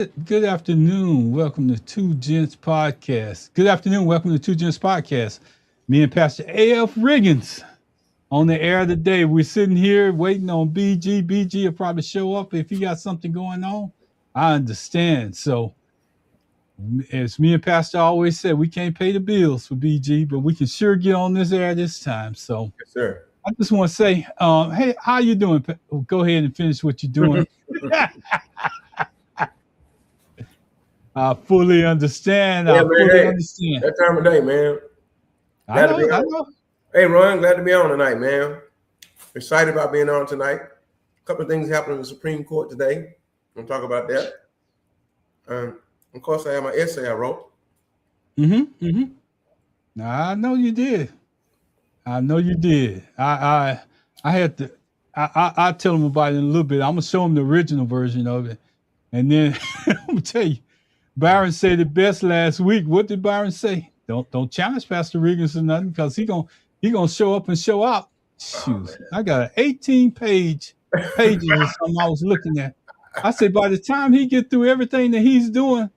Good afternoon. Welcome to Two Gents Podcast. Good afternoon. Welcome to Two Gents Podcast. Me and Pastor A.F. Riggins on the air today. We're sitting here waiting on BG. BG will probably show up if he got something going on. I understand. So, as me and Pastor always said, we can't pay the bills for BG, but we can sure get on this air this time. So, Yes, sir. I just want to say, hey, how you doing? Go ahead and finish what you're doing. I fully understand. Yeah, I man. fully Hey, understand. that time of day, man. I Glad to be know. I on. know. Hey, Ron, glad to be on tonight, man. Excited about being on tonight. A couple of things happened in the Supreme Court today. We'll talk about that. Of course, I have my essay I wrote. I know you did. I know you did. I had to. I tell them about it in a little bit. I'm gonna show them the original version of it, and then I'm gonna tell you. Byron said it best last week. What did Byron say? Don't challenge Pastor Riggins or nothing because he gonna show up and show out. Shoot, I got an 18 pages or something I was looking at. I said by the time he get through everything that he's doing,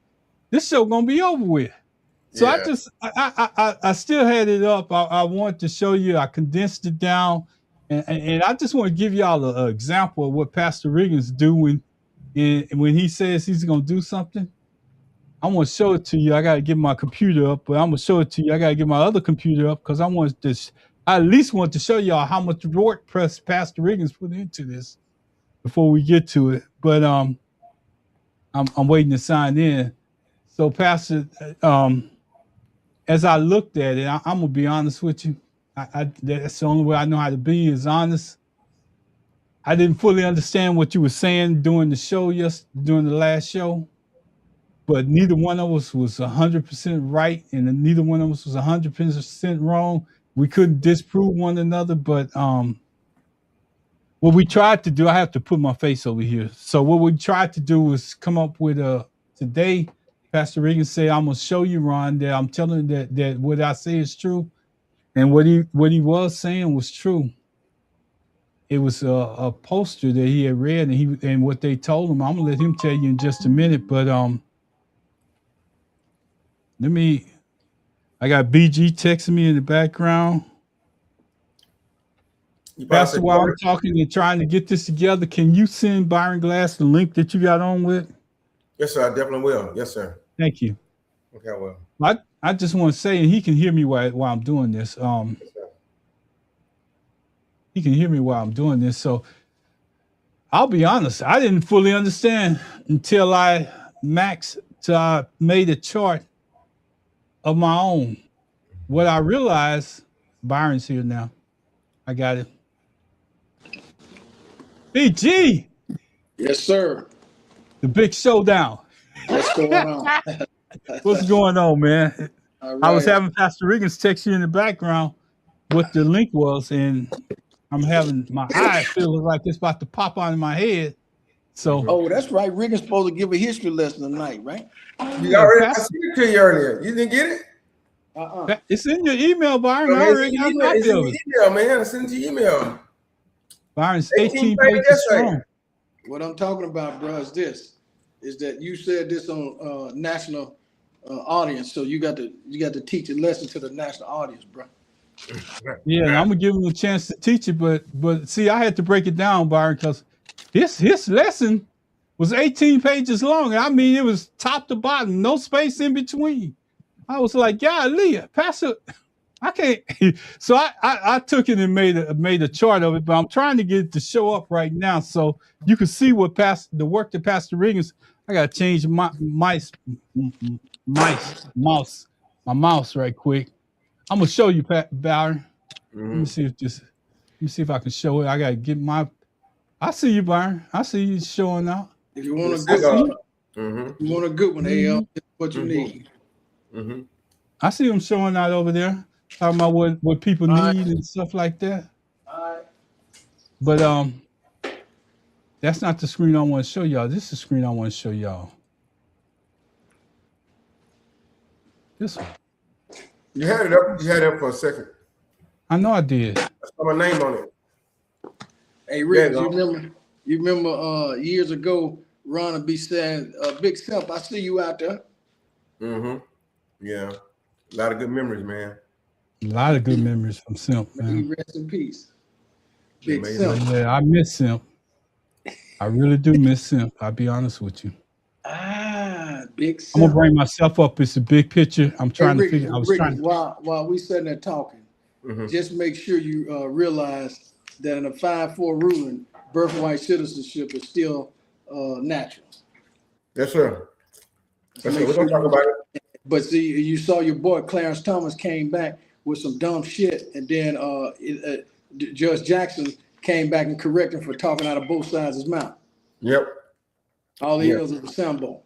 this show gonna be over with. So Yeah. I still had it up. I wanted to show you. I condensed it down, and I just want to give y'all an example of what Pastor Riggins doing when he says he's gonna do something. I'm gonna show it to you. I gotta get my computer up, but I'm gonna show it to you. I gotta get my other computer up because I want this. I at least want to show y'all how much work Pastor Riggins put into this before we get to it. But I'm waiting to sign in. So Pastor, as I looked at it, I'm gonna be honest with you. That's the only way I know how to be is honest. I didn't fully understand what you were saying during the show, during the last show. But neither one of us was 100% right, and neither one of us was 100% wrong. We couldn't disprove one another, but what we tried to do, I have to put my face over here. So what we tried to do was come up with today. Pastor Regan said, "I'm gonna show you, Ron, that I'm telling you that what I say is true, and what he was saying was true." It was a poster that he had read, and what they told him. I'm gonna let him tell you in just a minute, but I got BG texting me in the background. Pastor, while I'm talking and trying to get this together, can you send Byron Glass the link that you got on with? Yes, sir. I definitely will. Yes, sir. Thank you. Okay, well. I just want to say, and he can hear me while I'm doing this. He can hear me while I'm doing this. So I'll be honest, I didn't fully understand until I made a chart of my own. What I realized, Byron's here now. I got it. BG. Yes, sir. The big showdown. What's going on? What's going on, man? All I was right. having Pastor Riggins text you in the background what the link was, and I'm having my eye feeling like it's about to pop out of my head. So, Oh, that's right. Riggins supposed to give a history lesson tonight, right? You already I sent it to you earlier. You didn't get it? It's in your email, Byron. I It's already got a in copy of your it. email, man. I sent it to your email. Byron's 18 pages strong. What I'm talking about, bro, is that you said this on national audience, so you got to teach a lesson to the national audience, bro. Yeah, and I'm gonna give him a chance to teach it, but see, I had to break it down, Byron, because his lesson was 18 pages long. I mean, it was top to bottom, no space in between. I was like, golly, Pastor, I can't. So I took it and made a chart of it, but I'm trying to get it to show up right now so you can see what the work that Pastor Riggins. I gotta change my mouse right quick. I'm gonna show you, Byron. Let me see if I can show it. I gotta get my. I see you, Byron. I see you showing out. If you want a good one, you want a good one, AL. That's what you need. I see them showing out over there, talking about what people need and stuff like that. All right. But that's not the screen I want to show y'all. This is the screen I want to show y'all. This one. You had it up. You had it up for a second. I know I did. I saw my name on it. Hey, Rick, you remember years ago Ron will be saying, Big Simp, I see you out there. Mm-hmm. Yeah. A lot of good memories, man. A lot of good memories from Simp, May he man. rest in peace. Big Amazing. Simp. Yeah, I miss Simp. I really do miss Simp. I'll be honest with you. Big I'm gonna Simp. bring myself up. It's a big picture. I'm Hey, trying to Rick, figure. I was trying. while we sitting there talking, Mm-hmm. just make sure you realize that in a 5-4 ruling, birthright citizenship is still natural. Yes, sir. Yes, sir. We're Sure gonna talk about it. But see, you saw your boy Clarence Thomas came back with some dumb shit, and then Judge Jackson came back and corrected him for talking out of both sides of his mouth. Yep. All he is a Sambo.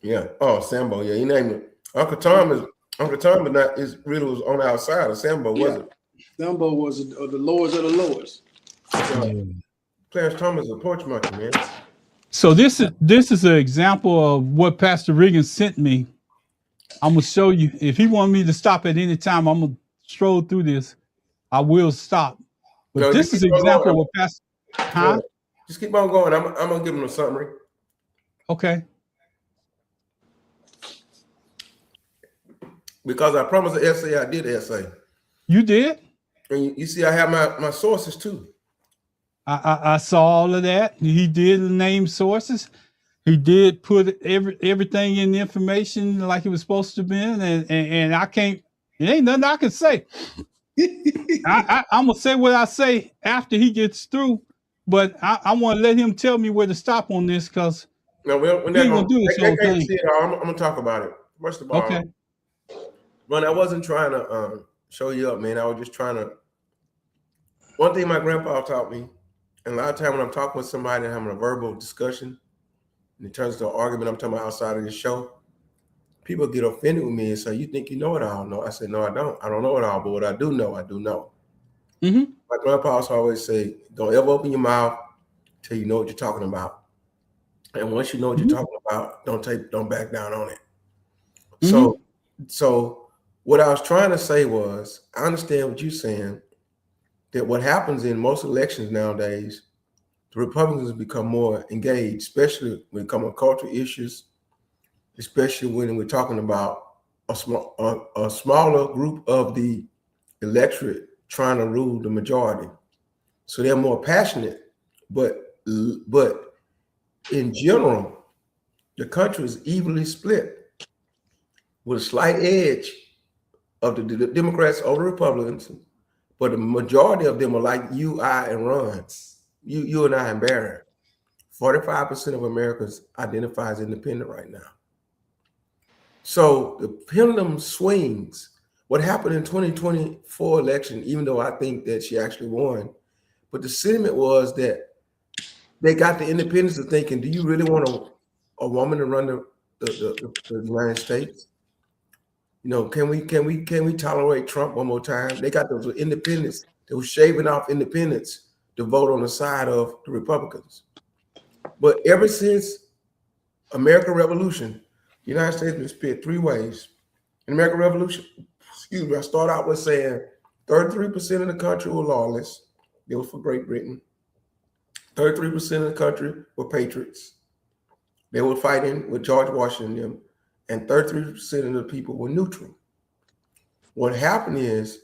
Yeah. Oh, Sambo. Yeah, he named it. Uncle Tom is not is really was on the outside of Sambo, wasn't. Sambo was the lowest of the lowest. Clarence Thomas is a porch monkey, man. So this is an example of what Pastor Regan sent me. I'm gonna show you. If he want me to stop at any time, I'm gonna stroll through this. I will stop. But No, this is an example of what Pastor. Huh? Just keep on going. I'm gonna give him a summary. Okay. Because I promised an essay, I did an essay. You did? And you see, I have my sources too. I saw all of that. He did name sources. He did put everything in the information like it was supposed to be, and I can't. It ain't nothing I can say. I'm gonna say what I say after he gets through, but I want to let him tell me where to stop on this because No, we're not gonna do this whole thing. See it all. I'm gonna talk about it. First of all, Okay. Ron, I wasn't trying to show you up, man. I was just trying to. One thing my grandpa taught me, and a lot of time when I'm talking with somebody and having a verbal discussion, and it turns to an argument, I'm talking about outside of the show, people get offended with me and say, "You think you know it all?" No, I said, "No, I don't. I don't know it all, but what I do know, I do know." Mm-hmm. My grandpa used to always say, "Don't ever open your mouth till you know what you're talking about, and once you know what you're talking about, don't back down on it." So what I was trying to say was, I understand what you're saying, that what happens in most elections nowadays, the Republicans become more engaged, especially when it comes to cultural issues, especially when we're talking about a smaller group of the electorate trying to rule the majority. So they're more passionate, but in general, the country is evenly split with a slight edge of the Democrats over Republicans, but the majority of them are like you, I, and Ron. You and I and Barron. 45% of Americans identify as independent right now. So the pendulum swings. What happened in 2024 election, even though I think that she actually won, but the sentiment was that they got the independents to thinking, do you really want a woman to run the United States? You know, can we tolerate Trump one more time? They got those independents. They were shaving off independents to vote on the side of the Republicans. But ever since American Revolution, the United States has been split three ways. In American Revolution, I start out with saying 33% of the country were lawless. They were for Great Britain. 33% of the country were patriots. They were fighting with George Washington, and 33% of the people were neutral. What happened is,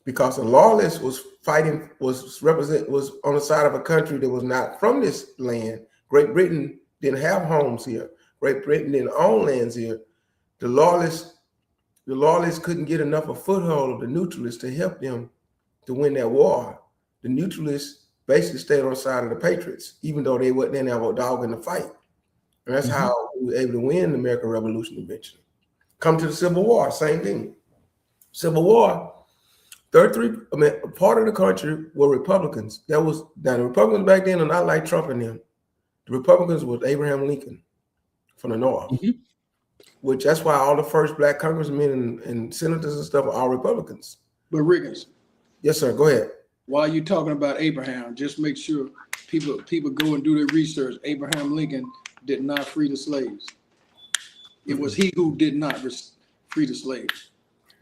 because the lawless was fighting, was on the side of a country that was not from this land. Great Britain didn't have homes here. Great Britain didn't own lands here. The lawless couldn't get enough a foothold of the neutralists to help them to win that war. The neutralists basically stayed on the side of the patriots, even though they didn't have a dog in the fight. And that's how we were able to win the American Revolution eventually. Come to the Civil War, same thing. Civil War, part of the country were Republicans. The Republicans back then are not like Trump and them. The Republicans was Abraham Lincoln from the North, which that's why all the first black congressmen and senators and stuff are all Republicans. But Riggins. Yes, sir. Go ahead. While you're talking about Abraham, just make sure people go and do their research. Abraham Lincoln did not free the slaves. It was he who did not free the slaves.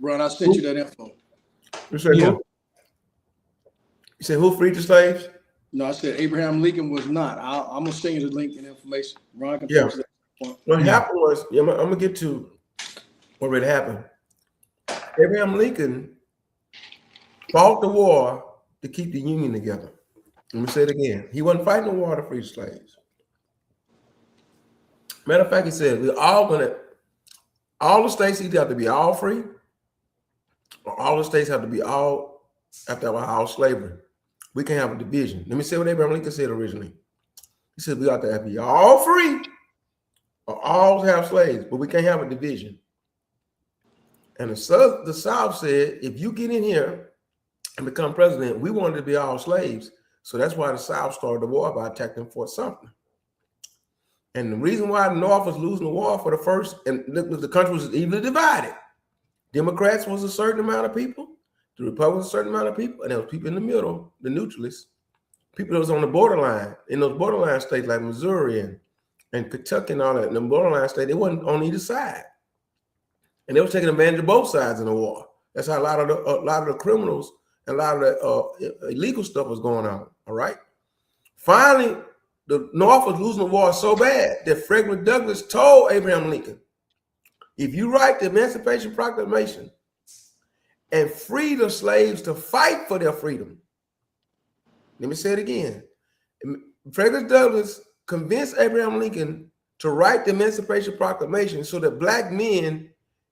Ron, I sent you that info. You said who freed the slaves? No, I said Abraham Lincoln was not. I'm gonna send you the link and information. Ron can Yeah. post that point. What happened was, I'm gonna get to what really happened. Abraham Lincoln fought the war to keep the Union together. Let me say it again. He wasn't fighting the war to free the slaves. Matter of fact, he said all the states either have to be all free, or all the states have to be all slavery. We can't have a division. Let me say what Abraham Lincoln said originally. He said we ought to be all free or all have slaves, but we can't have a division. And the South said, if you get in here and become president, we wanted to be all slaves. So that's why the South started the war by attacking Fort Sumter. And the reason why the North was losing the war for the first, and the country was evenly divided. Democrats was a certain amount of people, the Republicans a certain amount of people, and there was people in the middle, the neutralists, people that was on the borderline, in those borderline states like Missouri and Kentucky and all that, in the borderline state, they wasn't on either side. And they were taking advantage of both sides in the war. That's how a lot of the criminals and a lot of the illegal stuff was going on. All right. Finally, the North was losing the war so bad that Frederick Douglass told Abraham Lincoln, if you write the Emancipation Proclamation and free the slaves to fight for their freedom. Let me say it again. Frederick Douglass convinced Abraham Lincoln to write the Emancipation Proclamation so that black men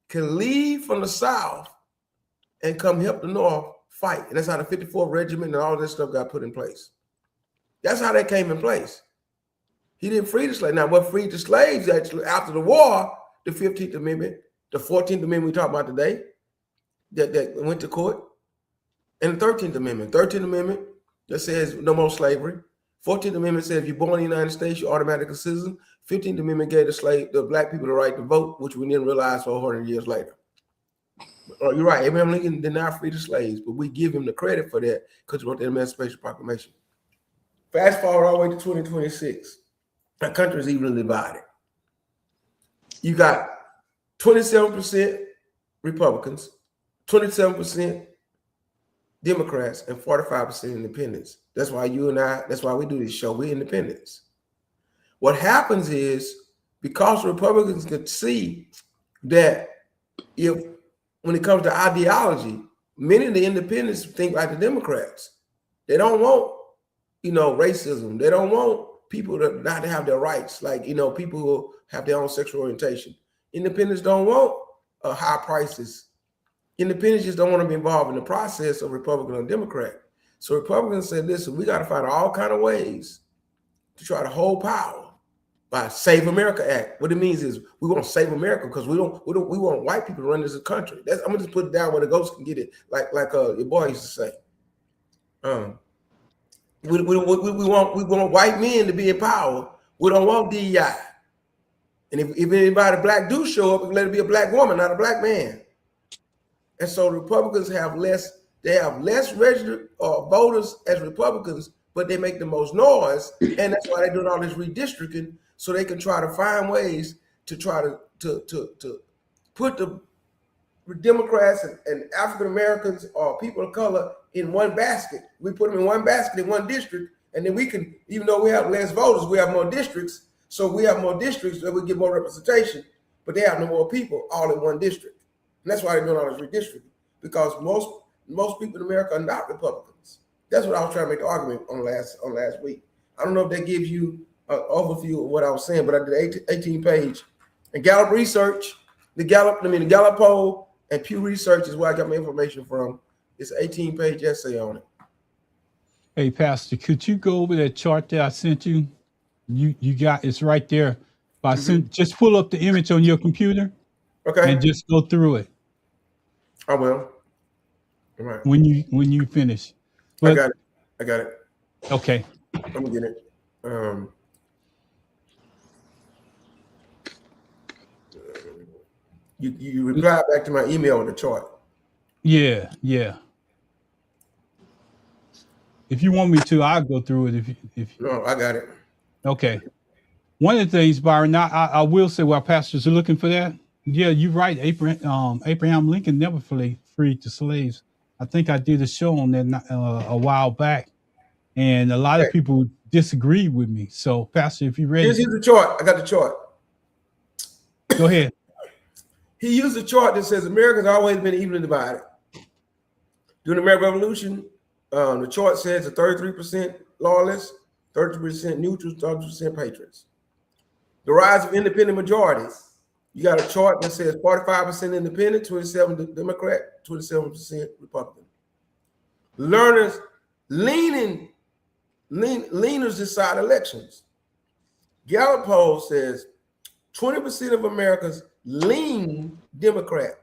can leave from the South and come help the North fight. And that's how the 54th Regiment and all this stuff got put in place. That's how that came in place. He didn't free the slaves. Now, what freed the slaves actually after the war, the 15th Amendment, the 14th Amendment we talk about today, that went to court, and the 13th Amendment. 13th Amendment that says no more slavery. 14th Amendment says if you're born in the United States, you're automatically a citizen. 15th Amendment gave the black people the right to vote, which we didn't realize for 100 years later. You're right. Abraham Lincoln did not free the slaves, but we give him the credit for that because he wrote the Emancipation Proclamation. Fast forward all the way to 2026. Our country is evenly divided. You got 27% Republicans, 27% Democrats, and 45% independents. That's why that's why we do this show. We're independents. What happens is, because Republicans could see that when it comes to ideology, many of the independents think like the Democrats. They don't want, racism. They don't want people not to have their rights, like, people who have their own sexual orientation. Independents don't want high prices. Independents just don't want to be involved in the process of Republican or Democrat. So Republicans said, listen, we got to find all kind of ways to try to hold power by Save America Act. What it means is we want to save America because we want white people to run this country. I'm gonna just put it down where the ghosts can get it, like your boy used to say. We want white men to be in power. We don't want DEI. And if anybody black do show up, let it be a black woman, not a black man. And so Republicans have less registered voters as Republicans, but they make the most noise, and that's why they're doing all this redistricting, so they can try to find ways to try to put the Democrats and African Americans or people of color in one basket. We put them in one basket in one district, and then we can, even though we have less voters, we have more districts. So we have more districts that we get more representation, but they have no more people all in one district. And that's why they're doing all this redistricting, because most people in America are not Republicans. That's what I was trying to make the argument on last week. I don't know if that gives you an overview of what I was saying, but I did 18-page. And Gallup research, the Gallup poll and Pew Research is where I got my information from. It's an 18-page essay on it. Hey, Pastor, could you go over that chart that I sent you? You got it's right there. Just pull up the image on your computer, okay, and just go through it. I will. All right. When you finish. I got it. Okay. I'm gonna get it. You replied back to my email with the chart. Yeah. If you want me to, I'll go through it. If No, I got it. Okay. One of the things, Byron, I will say while pastors are looking for that, yeah, you're right. Abraham Lincoln never freed the slaves. I think I did a show on that a while back. and a lot of Okay. people disagree with me. So, Pastor, if you're ready, Here's the chart. I got the chart. go ahead. He used a chart that says America's always been evenly divided. During the American Revolution, the chart says a 33% lawless, 30% neutral, 30% patriots. The rise of independent majorities. You got a chart that says 45% independent, 27% Democrat, 27% Republican. Learners leaners decide elections. Gallup poll says 20% of Americans lean Democrat,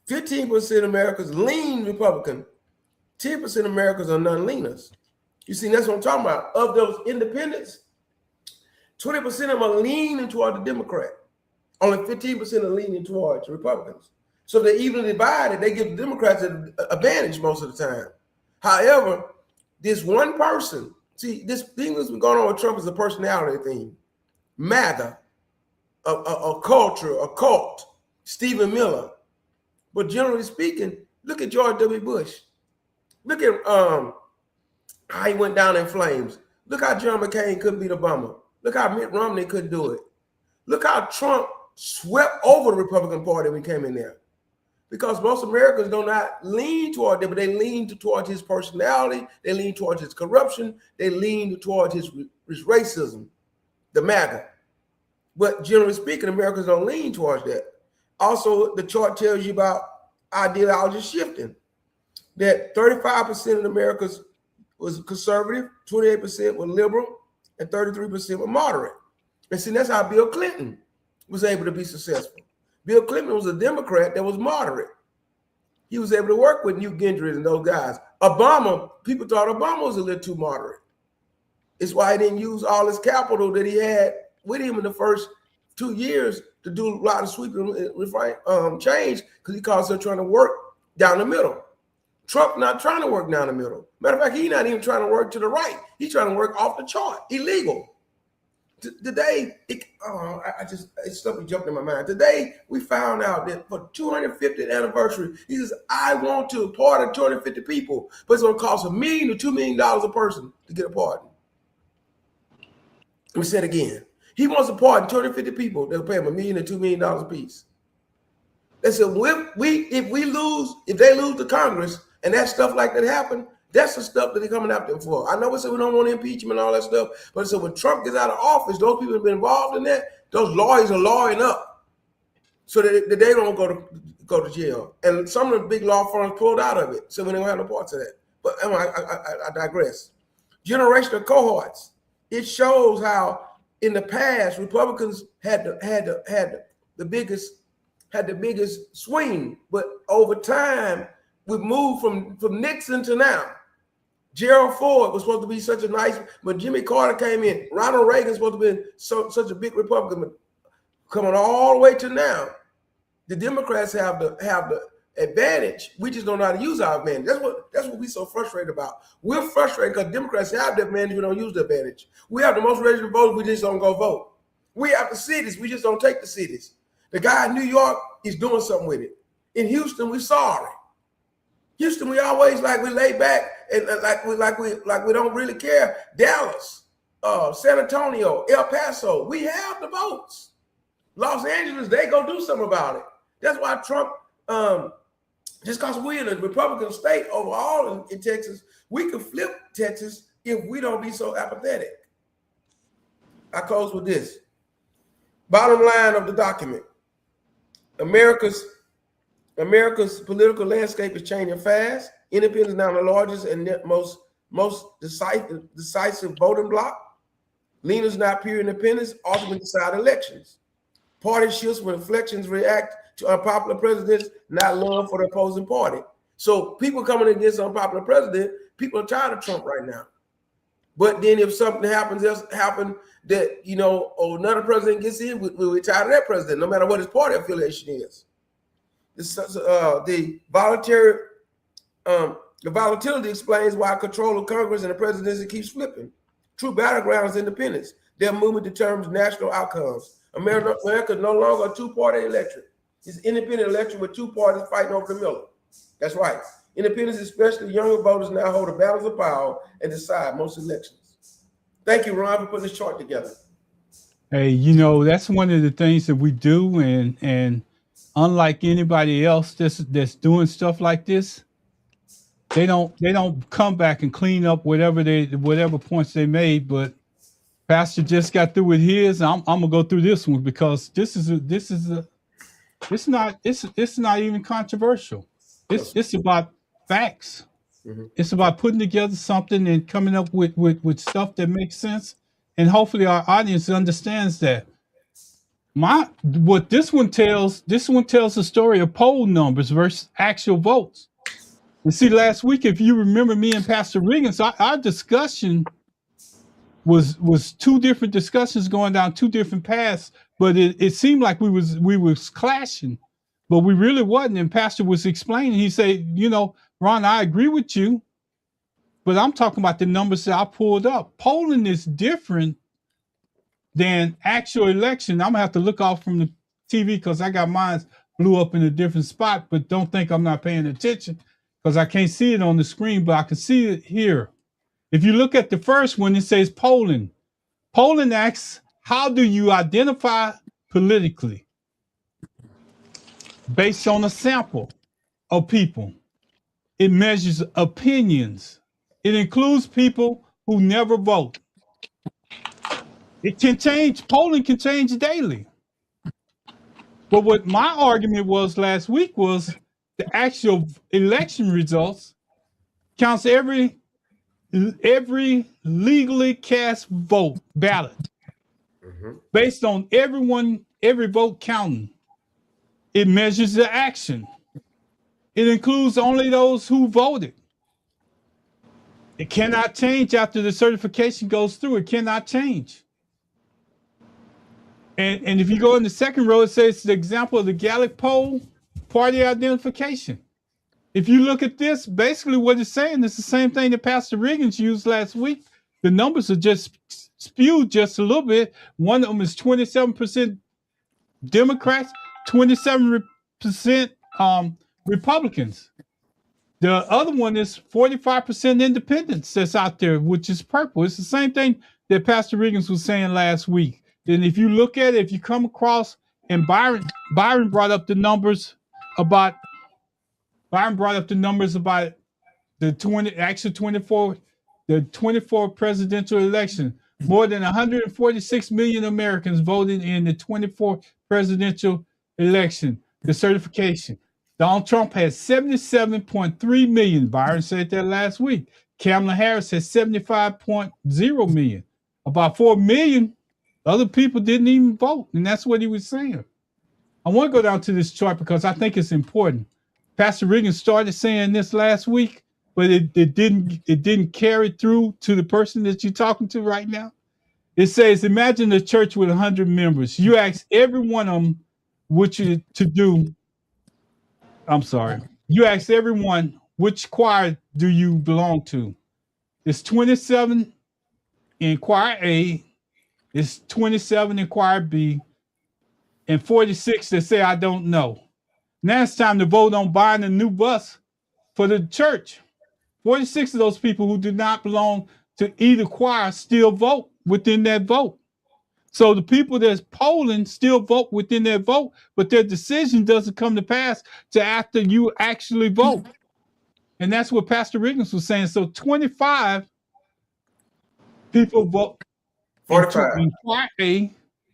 15% of Americans lean Republican, 10% of Americans are non-leaners. You see, that's what I'm talking about. Of those independents, 20% of them are leaning toward the Democrat. Only 15% are leaning towards the Republicans. So they're evenly divided. They give the Democrats an advantage most of the time. However, this one person, see, this thing that's been going on with Trump is a personality thing. MAGA, a culture, a cult, Stephen Miller. But generally speaking, look at George W. Bush. Look at how he went down in flames. Look how John McCain couldn't beat Obama. Look how Mitt Romney couldn't do it. Look how Trump swept over the Republican Party when he came in there. Because most Americans do not lean toward him, but they lean towards his personality. They lean towards his corruption. They lean towards his racism, the MAGA. But generally speaking, Americans don't lean towards that. Also, the chart tells you about ideology shifting. That 35% of Americans was conservative, 28% were liberal, and 33% were moderate. And see, that's how Bill Clinton was able to be successful. Bill Clinton was a Democrat that was moderate. He was able to work with Newt Gingrich and those guys. Obama, people thought Obama was a little too moderate. It's why he didn't use all his capital that he had with him in the first 2 years to do a lot of sweeping change, because he calls her trying to work down the middle. Trump not trying to work down the middle. Matter of fact, he's not even trying to work to the right. He's trying to work off the chart, illegal. Today, something jumped in my mind. Today, we found out that for 250th anniversary, he says, I want to pardon 250 people, but it's going to cost $1 million to $2 million a person to get a pardon. Let me say it again. He wants to pardon 250 people. They'll pay him $1 million to $2 million a piece. They said, if they lose the Congress and that stuff like that happen, that's the stuff that they're coming after them for. I know we said we don't want to impeach him and all that stuff, but so when Trump gets out of office, those people have been involved in that, those lawyers are lawyering up so that they don't go to jail. And some of the big law firms pulled out of it, so we don't have no parts of that. But I digress. Generational cohorts. It shows how in the past Republicans had the biggest swing, but over time we moved from Nixon to now. Gerald Ford was supposed to be such a nice, but Jimmy Carter came in. Ronald Reagan was supposed to be such a big Republican, but coming all the way to now, the Democrats have the advantage. We just don't know how to use our advantage. That's what we're so frustrated about. We're frustrated because Democrats have the advantage, we don't use the advantage. We have the most registered voters, we just don't go vote. We have the cities, we just don't take the cities. The guy in New York is doing something with it. In Houston, we're sorry. Houston, we always like we lay back and like we don't really care. Dallas, San Antonio, El Paso, we have the votes. Los Angeles, they go do something about it. That's why Trump, just because we're in a Republican state overall in Texas, we could flip Texas if we don't be so apathetic. I close with this. Bottom line of the document. America's political landscape is changing fast. Independents now the largest and most decisive voting bloc. Leaners not pure independents ultimately decide elections. Party shifts when elections react to unpopular presidents, not love for the opposing party. So people coming against unpopular president, people are tired of Trump right now. But then if something happen that, another president gets in, we're tired of that president, no matter what his party affiliation is. The volatility explains why control of Congress and the presidency keeps flipping. True battleground is independence. Their movement determines national outcomes. America is no longer a two-party election. It's an independent election with two parties fighting over the middle. That's right. Independents, especially younger voters, now hold a balance of power and decide most elections. Thank you, Ron, for putting this chart together. Hey, you know, that's one of the things that we do, and unlike anybody else that's doing stuff like this, they don't come back and clean up whatever points they made. But Pastor just got through with his. I'm gonna go through this one because it's not even controversial. It's about facts. Mm-hmm. It's about putting together something and coming up with stuff that makes sense. And hopefully our audience understands that. What this one tells the story of poll numbers versus actual votes. And see, last week, if you remember me and Pastor Riggins, our discussion was two different discussions going down two different paths, but it seemed like we was clashing, but we really wasn't. And Pastor was explaining, he said, you know, Ron, I agree with you, but I'm talking about the numbers that I pulled up. Polling is different than actual election. I'm gonna have to look off from the TV because I got mine blew up in a different spot, but don't think I'm not paying attention because I can't see it on the screen, but I can see it here. If you look at the first one, it says polling. Polling asks, how do you identify politically? Based on a sample of people. It measures opinions. It includes people who never vote. It can change, polling can change daily. But what my argument was last week was the actual election results counts every legally cast ballot based on every vote counting. It measures the action. It includes only those who voted. It cannot change after the certification goes through. It cannot change. And if you go in the second row, it says the example of the Gallup poll, party identification. If you look at this, basically what it's saying is the same thing that Pastor Riggins used last week. The numbers are just spewed just a little bit. One of them is 27% Democrats, 27% Republicans. The other one is 45% independents that's out there, which is purple. It's the same thing that Pastor Riggins was saying last week. And if you look at it, if you come across, and Byron brought up the numbers about the 24 presidential election. More than 146 million Americans voted in the 24 presidential election, the certification. Donald Trump has 77.3 million. Byron said that last week. Kamala Harris has 75.0 million. About 4 million other people didn't even vote, and that's what he was saying. I want to go down to this chart because I think it's important. Pastor Riggins started saying this last week, but it didn't carry through to the person that you're talking to right now. It says, imagine a church with 100 members. You ask every one of them what you to do. I'm sorry. You ask everyone, which choir do you belong to? It's 27 in choir A, it's 27 in choir B, and 46 that say I don't know. Now it's time to vote on buying a new bus for the church. 46 of those people who do not belong to either choir still vote within that vote. So the people that's polling still vote within their vote, but their decision doesn't come to pass till after you actually vote. And that's what Pastor Riggins was saying. So 25 people vote 45. in choir A.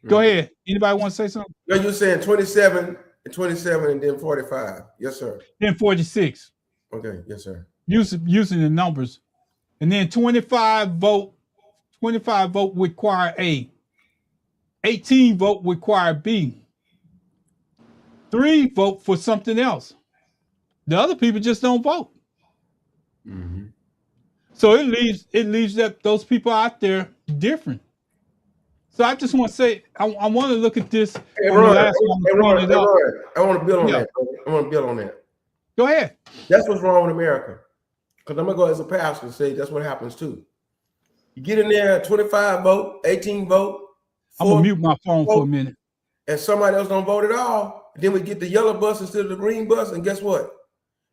Go ahead. Anybody want to say something? No, you're saying 27 and then 45. Yes, sir. Then 46. Okay, yes, sir. Using the numbers. And then 25 vote with choir A. 18 vote with choir B. 3 vote for something else. The other people just don't vote. Mm-hmm. So it leaves those people out there different. So I just want to say, I want to look at this. I want to build on that. I want to build on that. Go ahead. That's what's wrong with America. Because I'm going to go as a pastor and say that's what happens too. You get in there, 25 vote, 18 vote. I'm going to mute my phone for a minute. And somebody else don't vote at all. Then we get the yellow bus instead of the green bus. And guess what?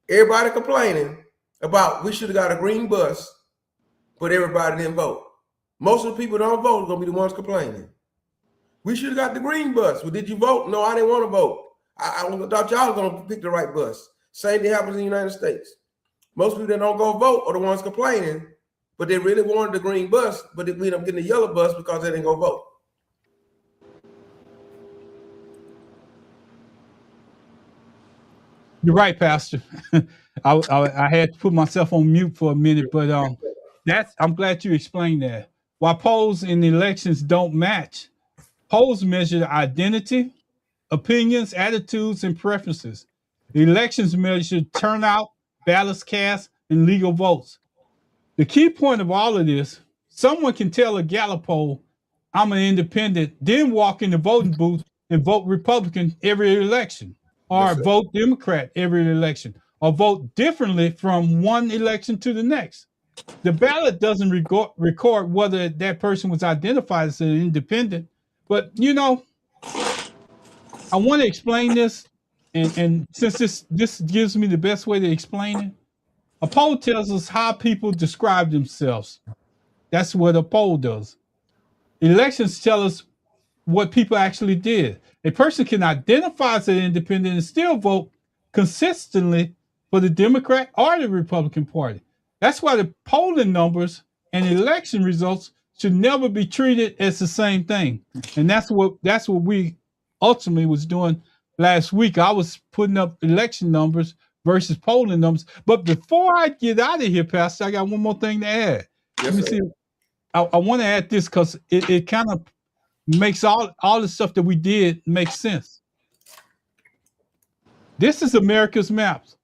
Everybody complaining about we should have got a green bus, but everybody didn't vote. Most of the people that don't vote are going to be the ones complaining. We should have got the green bus. Well, did you vote? No, I didn't want to vote. I thought y'all were going to pick the right bus. Same thing happens in the United States. Most people that don't go vote are the ones complaining, but they really wanted the green bus, but they ended up getting the yellow bus because they didn't go vote. You're right, Pastor. I had to put myself on mute for a minute, but I'm glad you explained that. While polls in elections don't match, polls measure identity, opinions, attitudes, and preferences. The elections measure turnout, ballots cast, and legal votes. The key point of all of this, someone can tell a Gallup poll, I'm an independent, then walk in the voting booth and vote Republican every election, or vote Democrat every election, or vote differently from one election to the next. The ballot doesn't record whether that person was identified as an independent, but I want to explain this, and since this gives me the best way to explain it, a poll tells us how people describe themselves. That's what a poll does. Elections tell us what people actually did. A person can identify as an independent and still vote consistently for the Democrat or the Republican Party. That's why the polling numbers and election results should never be treated as the same thing. And that's what we ultimately was doing last week. I was putting up election numbers versus polling numbers. But before I get out of here, Pastor, I got one more thing to add. Yes, Let me see. I want to add this because it kind of makes all the stuff that we did make sense. This is America's maps.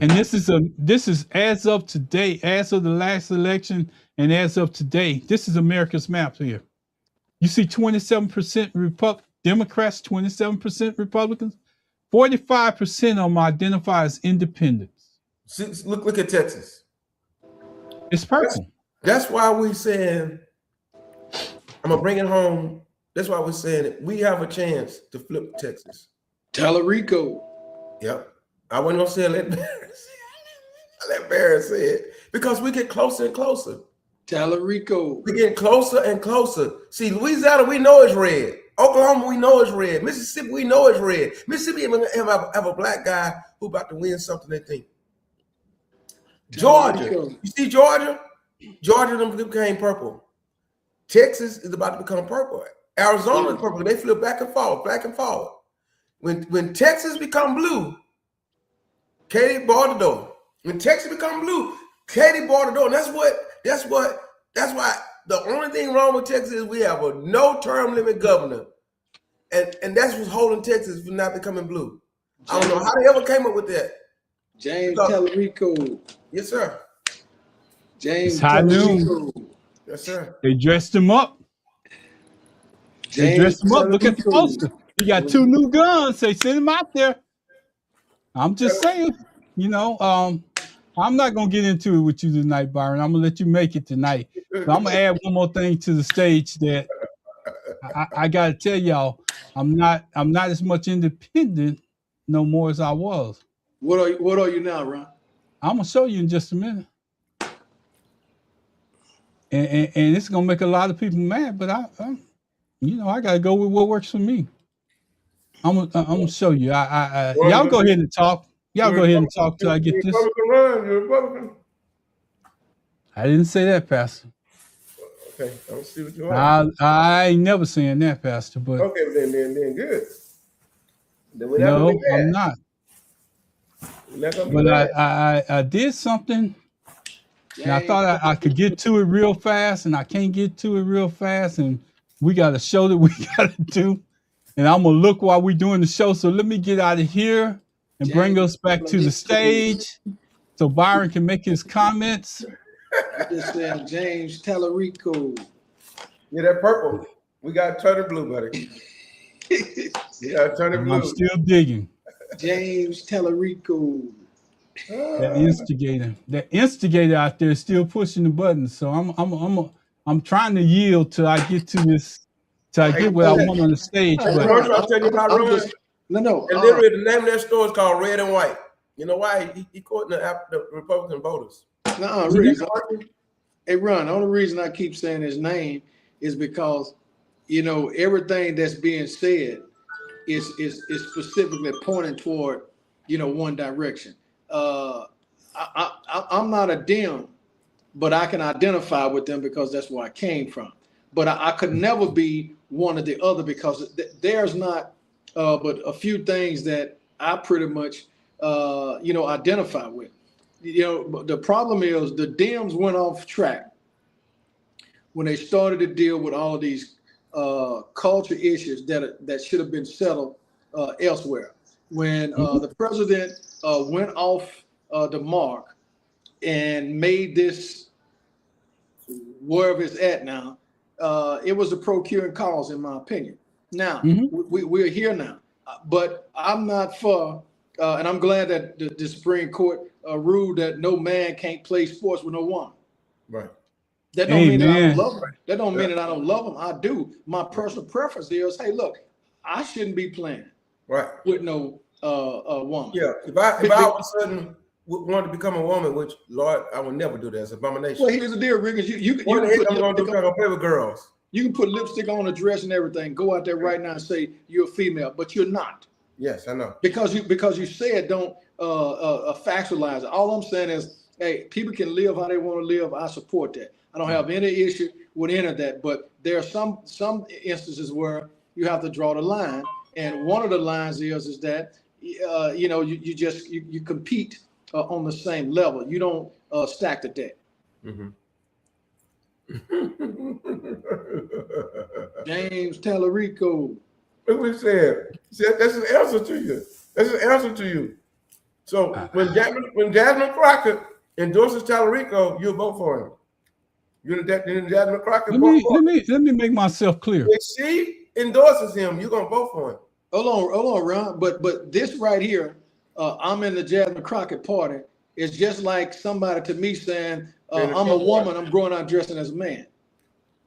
And this is as of today, as of the last election, and as of today, this is America's map here. You see 27% Democrats, 27% Republicans, 45% of them identify as independents. See, look at Texas. It's purple. That's why we're saying, I'm gonna bring it home. That's why we're saying that we have a chance to flip Texas. Tallarico. Yep. I wasn't gonna say let Barrett say it because we get closer and closer. Tallarico. We're getting closer and closer. See, Louisiana, we know it's red. Oklahoma, we know it's red. Mississippi, we know it's red. Mississippi have a black guy who about to win something, they think. Georgia, you see Georgia? Georgia became purple. Texas is about to become purple. Arizona is purple. They flip back and forward, back and forward. When Texas become blue, Katie barred the door. When Texas become blue, Katie barred the door. And that's why the only thing wrong with Texas is we have a no-term limit governor. And that's what's holding Texas from not becoming blue. I don't know how they ever came up with that. James Tallarico. Yes, sir. James Tallarico. Yes, sir. They dressed him up. They dressed him up. Look at the poster. He got 2 new guns. They sent him out there. I'm just saying, I'm not going to get into it with you tonight, Byron. I'm going to let you make it tonight. But I'm going to add one more thing to the stage that I got to tell y'all. I'm not as much independent no more as I was. What are you now, Ron? I'm going to show you in just a minute. And it's going to make a lot of people mad, but I got to go with what works for me. I'm gonna show you. Y'all go ahead and talk. Y'all go ahead and talk till I get this. You're Republican. I didn't say that, Pastor. Okay, I don't see what you are. I ain't never saying that, Pastor. But okay, then good. Then no, I'm not. But I did something. And I thought I could get to it real fast, and I can't get to it real fast, and we got a show that we got to do. And I'm going to look while we're doing the show. So let me get out of here and bring us back to the stage so Byron can make his comments. I just said James Tallarico. Yeah, that purple. We got to turn it blue, buddy. You got to turn it blue. I'm still digging. James Tallarico. That instigator out there is still pushing the buttons. So I'm trying to yield till I get to this. So I get what I want on the stage. But I'll tell you about Ron. No. And literally, the name of that store is called Red and White. You know why? He quoting the Republican voters. No, really. Hey, Ron, the only reason I keep saying his name is because, you know, everything that's being said is specifically pointing toward, you know, one direction. I'm not a Dem, but I can identify with them because that's where I came from. But I could never be one or the other because there's not but a few things that I pretty much, you know, identify with. You know, the problem is the Dems went off track when they started to deal with all of these culture issues that should have been settled elsewhere. When the president went off the mark and made this wherever it's at now, it was a procuring cause, in my opinion. Now, we're here now, but I'm not for, and I'm glad that the Supreme Court ruled that no man can't play sports with no woman. Right. That don't mean that I don't love them. That don't mean that I don't love them. I do. My personal preference is, hey, look, I shouldn't be playing with no woman. Yeah. If I all of a sudden wanted to become a woman, which Lord, I would never do that. It's abomination. Well, here's the deal, Riggins. You can play with girls. You can put lipstick on a dress and everything. Go out there right now and say you're a female, but you're not. Yes, I know. Because you said don't factualize it. All I'm saying is, hey, people can live how they want to live. I support that. I don't have any issue with any of that. But there are some instances where you have to draw the line, and one of the lines is that you know you compete on the same level. You don't stack the deck. James Tallarico. Look what he said. That's an answer to you. That's an answer to you. So when Jasmine Crockett endorses Tallarico, you'll vote for him. You're the Jasmine Crockett. Let me make myself clear. If she endorses him, you're gonna vote for him. Hold on, Ron. But this right here, I'm in the Jasmine Crockett party. It's just like somebody to me saying, I'm a woman, I'm going out dressing as a man.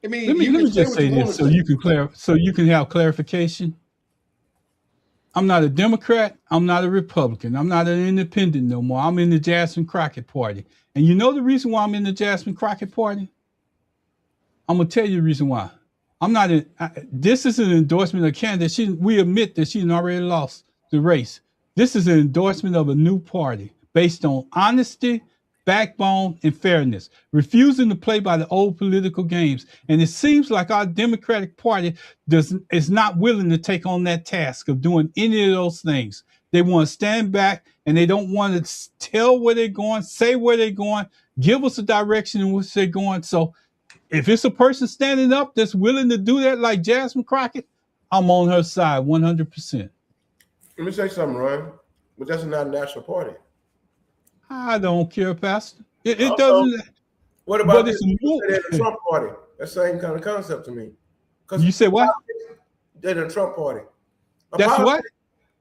I mean, let me just say this so you can have clarification. I'm not a Democrat. I'm not a Republican. I'm not an independent no more. I'm in the Jasmine Crockett party. And you know the reason why I'm in the Jasmine Crockett party? I'm going to tell you the reason why. This is an endorsement of candidate. We admit that she's already lost the race. This is an endorsement of a new party based on honesty, backbone, and fairness, refusing to play by the old political games. And it seems like our Democratic Party is not willing to take on that task of doing any of those things. They want to stand back and they don't want to tell where they're going, say where they're going, give us a direction in which they're going. So if it's a person standing up that's willing to do that like Jasmine Crockett, I'm on her side 100%. Let me say something, Ron, but that's not a national party. I don't care, Pastor. It doesn't. What about this? The Trump party? That's the same kind of concept to me. You said what? They're the Trump party. That's what?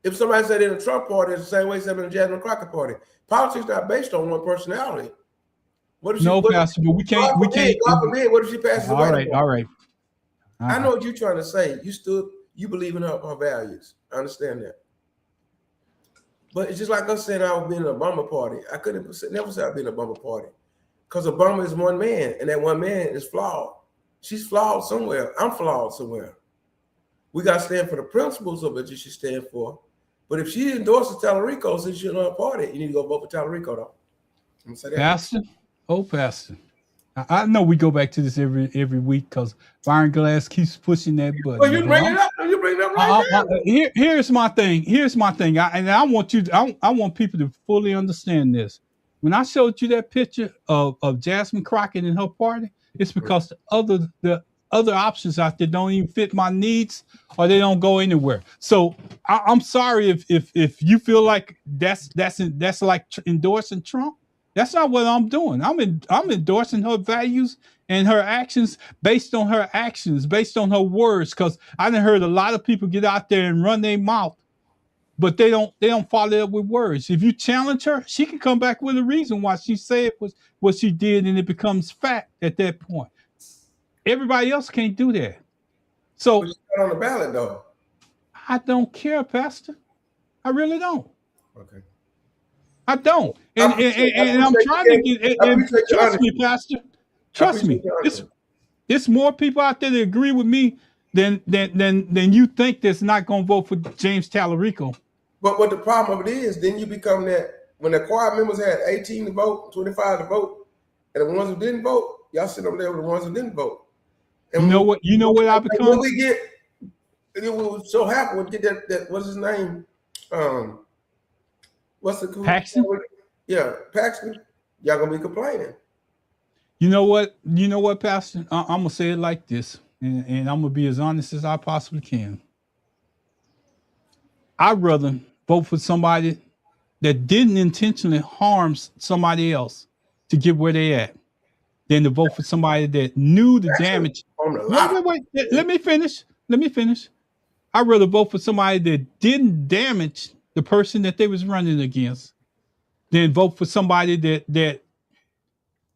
If somebody said they're the Trump party, it's the same way as the Jasmine Crockett party. Politics not based on one personality. Pastor, but we can't. God forbid, what if she passes away? All right. I know what you're trying to say. You believe in her values. I understand that. But it's just like us saying I would be in an Obama party. I couldn't never say I'd be in an Obama party. Because Obama is one man, and that one man is flawed. She's flawed somewhere. I'm flawed somewhere. We got to stand for the principles of what you should stand for. But if she endorses Tallarico since you're in her party, you need to go vote for Tallarico, though. I'm gonna say that. Pastor. I know we go back to this every week because Byron Glass keeps pushing that button. Well, you bring it up. You bring it up right now. Here's my thing. I want people to fully understand this. When I showed you that picture of Jasmine Crockett and her party, it's because the other options out there don't even fit my needs or they don't go anywhere. So I'm sorry if you feel like that's like endorsing Trump. That's not what I'm doing. I'm endorsing her values and her actions based on her actions, based on her words. Because I done heard a lot of people get out there and run their mouth, but they don't follow it up with words. If you challenge her, she can come back with a reason why she said what she did, and it becomes fact at that point. Everybody else can't do that. So she's not on the ballot, though. I don't care, Pastor. I really don't. Okay. I don't. And I'm trying to get. And trust me, Pastor. Trust me. It's more people out there that agree with me than you think that's not going to vote for James Tallarico. But what the problem of it is, then you become that when the choir members had 18 to vote, 25 to vote, and the ones who didn't vote, y'all sit over there with the ones who didn't vote. And you know what I become? When we get, we were so happy to get that what's his name? What's the cool? Paxton? Yeah, Paxton. Y'all gonna be complaining. You know what, Pastor? I'm gonna say it like this, and I'm gonna be as honest as I possibly can. I'd rather vote for somebody that didn't intentionally harm somebody else to get where they at than to vote for somebody that knew the damage. Wait. Let me finish. I'd rather vote for somebody that didn't damage the person that they was running against than vote for somebody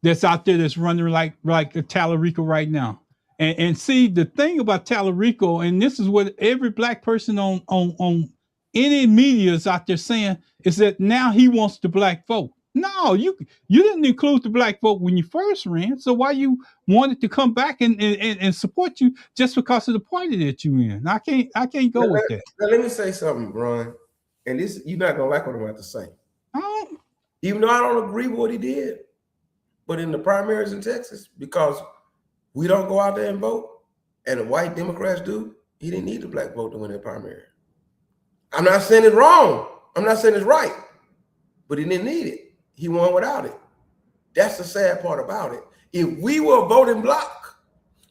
that's out there that's running like Tallarico right now. And see, the thing about Tallarico, and this is what every black person on any media is out there saying, is that now he wants the black vote. No, you didn't include the black vote when you first ran. So why you wanted to come back and support you just because of the party that you in? I can't go with that. Now let me say something, Ron. And this, you're not gonna like what I'm about to say. Oh. Even though I don't agree with what he did, but in the primaries in Texas, because we don't go out there and vote, and the white Democrats do, he didn't need the black vote to win that primary. I'm not saying it's wrong. I'm not saying it's right, but he didn't need it. He won without it. That's the sad part about it. If we were a voting bloc,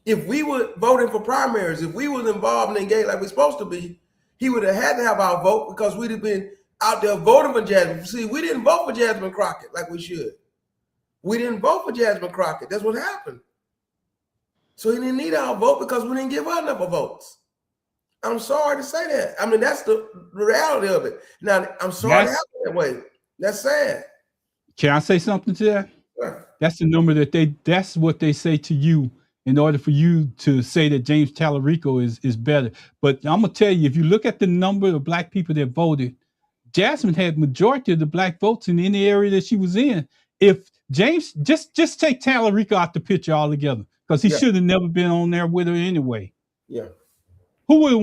if we were voting for primaries, if we was involved and engaged like we're supposed to be, he would have had to have our vote because we'd have been out there voting for Jasmine. See, we didn't vote for Jasmine Crockett like we should. We didn't vote for Jasmine Crockett. That's what happened. So he didn't need our vote because we didn't give her enough votes. I'm sorry to say that. I mean, that's the reality of it. Now, I'm sorry it happened that way. That's sad. Can I say something to that? Sure. That's the number that's what they say to you in order for you to say that James Tallarico is better. But I'm gonna tell you, if you look at the number of black people that voted, Jasmine had majority of the black votes in any area that she was in. If James, just take Tallarico out the picture altogether, because he should have never been on there with her anyway. Yeah. Who would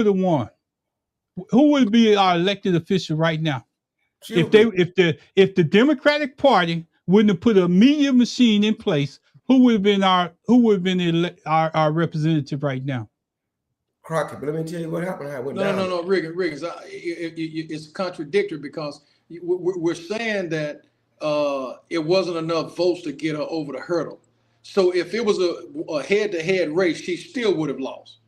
have won? Who would be our elected official right now? If the Democratic Party wouldn't have put a media machine in place, who would have been our representative right now? Crockett. But let me tell you what happened. How it went down. No, Riggins. It's contradictory because we're saying that it wasn't enough votes to get her over the hurdle. So if it was a head-to-head race, she still would have lost.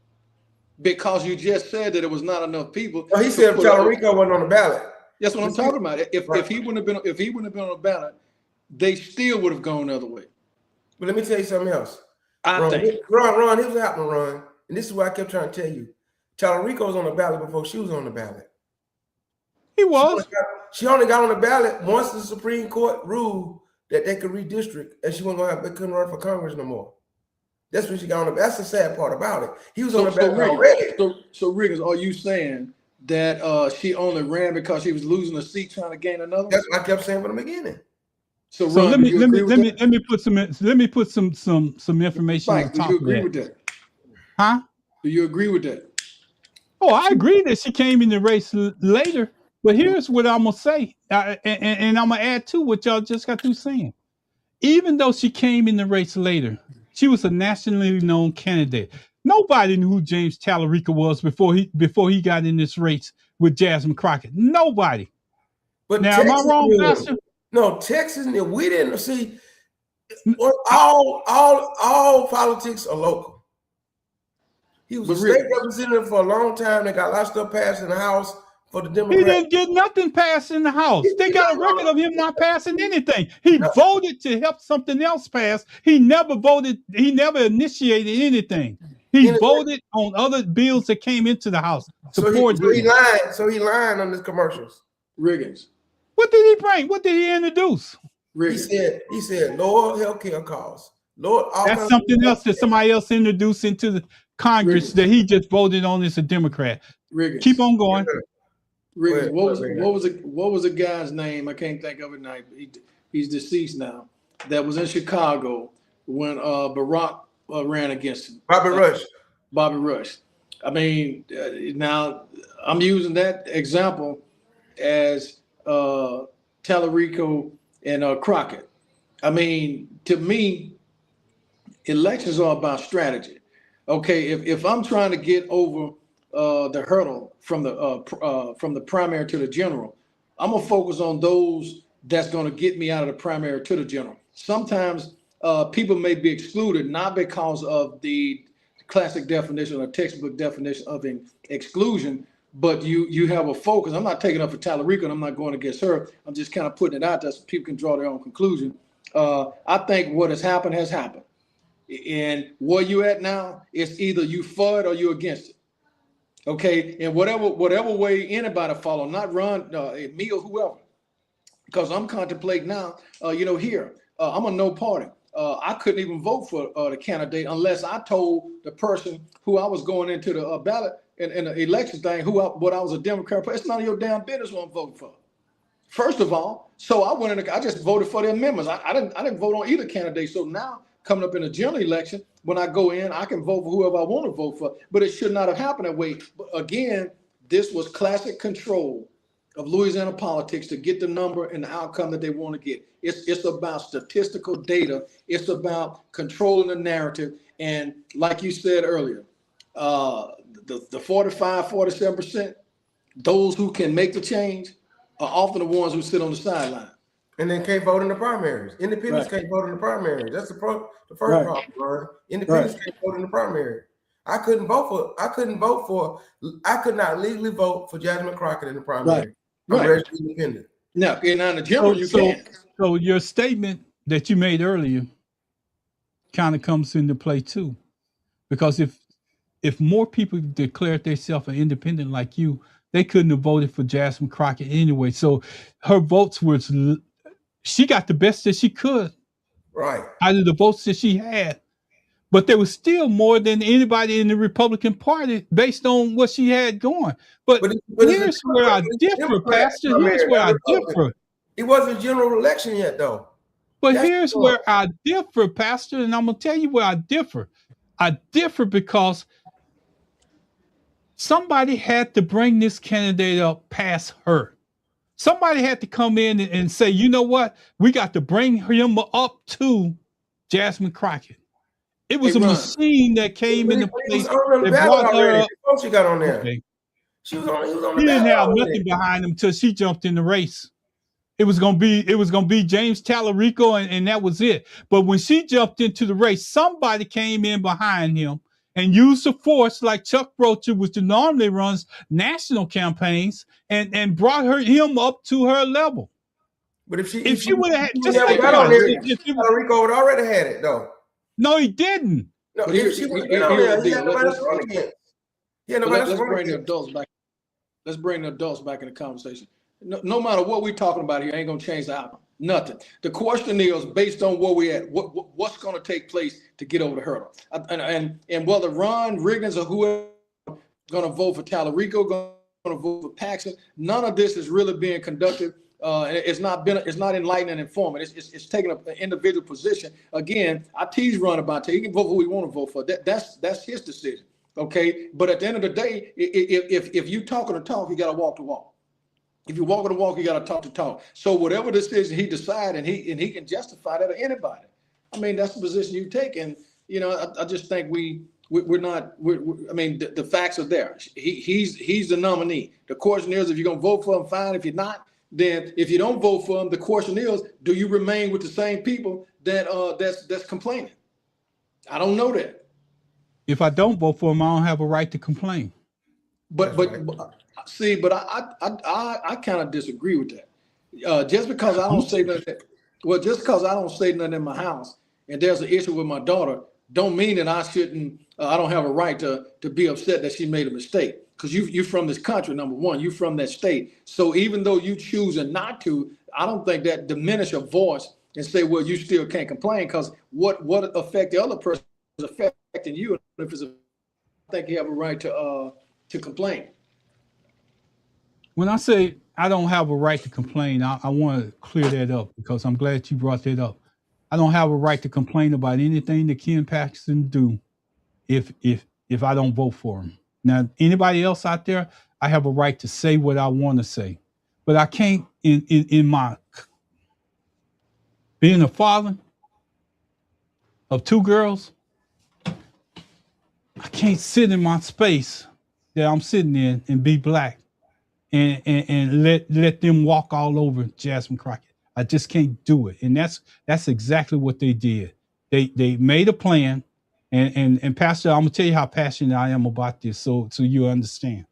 Because you just said that it was not enough people. Well, he said Tallarico wasn't on the ballot. That's what I'm talking about. If he wouldn't have been on the ballot, they still would have gone the other way. But let me tell you something else. Ron, here's what happened, Ron. And this is what I kept trying to tell you. Tallarico was on the ballot before she was on the ballot. He was. She only got on the ballot once the Supreme Court ruled that they could redistrict, and she wasn't they couldn't run for Congress no more. That's when she got on the. That's the sad part about it. He was on the ballot already. So Riggins, are you saying that she only ran because she was losing a seat trying to gain another? That's what I kept saying from the beginning. So Ron, let me put some information on top of that. Do you agree with that? Huh? Do you agree with that? Oh, I agree that she came in the race later. But here's what I'm gonna say, and I'm gonna add to what y'all just got through saying. Even though she came in the race later, she was a nationally known candidate. Nobody knew who James Tallarico was before he got in this race with Jasmine Crockett. Nobody. But now, am I wrong, Pastor? No, Texas knew. We didn't see. All politics are local. He was a state representative for a long time. They got a lot of stuff passed in the House. For the Democrats. He didn't get nothing passed in the House. They got a record of him not passing anything. He voted to help something else pass. He never voted. He never initiated anything. He voted on other bills that came into the House. So he lied. So he lied on his commercials. Riggins. What did he bring? What did he introduce? Riggins. He said lower healthcare costs. That's something else that somebody else introduced into the Congress that he just voted on as a Democrat. Riggins. Keep on going. Riggins, what was the guy's name? I can't think of it now. He's deceased now. That was in Chicago when Barack ran against him. Bobby Rush. Bobby Rush. I mean, now I'm using that example as Tallarico and Crockett. I mean, to me, elections are about strategy. Okay, if I'm trying to get over the hurdle from the primary to the general, I'm gonna focus on those that's gonna get me out of the primary to the general. Sometimes people may be excluded not because of the classic definition or textbook definition of an exclusion, but you have a focus. I'm not taking up for Tallarico, and I'm not going against her. I'm just kind of putting it out there so people can draw their own conclusion. I think what has happened has happened. And where you at now, it's either you for it or you against it. Okay, and whatever way anybody follow, not Ron, me or whoever, because I'm contemplating now. Here I'm a no party. I couldn't even vote for the candidate unless I told the person who I was going into the ballot in the election thing what I was a Democrat. It's none of your damn business what I'm voting for. First of all, so I went in. I just voted for the amendments. I didn't vote on either candidate. So now coming up in a general election, when I go in, I can vote for whoever I want to vote for. But it should not have happened that way. But again, this was classic control of Louisiana politics to get the number and the outcome that they want to get. It's about statistical data. It's about controlling the narrative. And like you said earlier, the 45, 47%, those who can make the change are often the ones who sit on the sideline. And then can't vote in the primaries. Independents can't vote in the primaries. That's the first problem, Ron. Independents can't vote in the primary. I could not legally vote for Jasmine Crockett in the primary. I'm registered independent. Now, in the general, you can. So your statement that you made earlier kind of comes into play too, because if more people declared themselves an independent like you, they couldn't have voted for Jasmine Crockett anyway. So her votes she got the best that she could, right, out of the votes that she had. But there was still more than anybody in the Republican Party based on what she had going. But here's where I differ, Pastor. Here's where I differ. It wasn't a general election yet, though. But here's where I differ, Pastor, and I'm going to tell you where I differ. I differ because somebody had to bring this candidate up past her. Somebody had to come in and say, you know what? We got to bring him up to Jasmine Crockett. It was a machine that came into place. She got on there. Okay. He was on he didn't have nothing behind him until she jumped in the race. It was gonna be James Tallarico, and that was it. But when she jumped into the race, somebody came in behind him and used the force like Chuck Brocher, which normally runs national campaigns, and brought him up to her level. But if she would have just Tallarico would already had it though. No, he didn't. No, if she would have been on there, he had nobody to run against. Let's bring the adults back in the conversation. No matter what we're talking about here, ain't gonna change the outcome. Nothing. The question is based on where we at. What's going to take place to get over the hurdle? And whether Ron Riggins or whoever going to vote for Tallarico, going to vote for Paxson, none of this is really being conducted. It's not enlightening and informative. It's taking an individual position. Again, I tease Ron about that. He can vote who he want to vote for. That's his decision. Okay. But at the end of the day, if you talking the talk, you got to walk the walk. If you're walking the walk, you got to talk the talk. So whatever decision he decides, and he can justify that to anybody. I mean, that's the position you take. And, I just think we're not, I mean, the facts are there. He's the nominee. The question is, if you're going to vote for him, fine. If you're not, then if you don't vote for him, the question is, do you remain with the same people that's complaining? I don't know that. If I don't vote for him, I don't have a right to complain. But I kind of disagree with that. Just because I don't say nothing, just because I don't say nothing in my house, and there's an issue with my daughter, don't mean that I don't have a right to be upset that she made a mistake. Because you're from this country, number one, you're from that state. So even though you choosing not to, I don't think that diminish your voice and say, well, you still can't complain, because what affect the other person is affecting you. If it's I think you have a right to complain. When I say I don't have a right to complain, I want to clear that up because I'm glad you brought that up. I don't have a right to complain about anything that Ken Paxton do if I don't vote for him. Now, anybody else out there, I have a right to say what I want to say, but I can't in my being a father of two girls. I can't sit in my space that I'm sitting in and be black and let them walk all over Jasmine Crockett. I just can't do it. And that's exactly what they did. They made a plan, and Pastor, I'm gonna tell you how passionate I am about this, so you understand.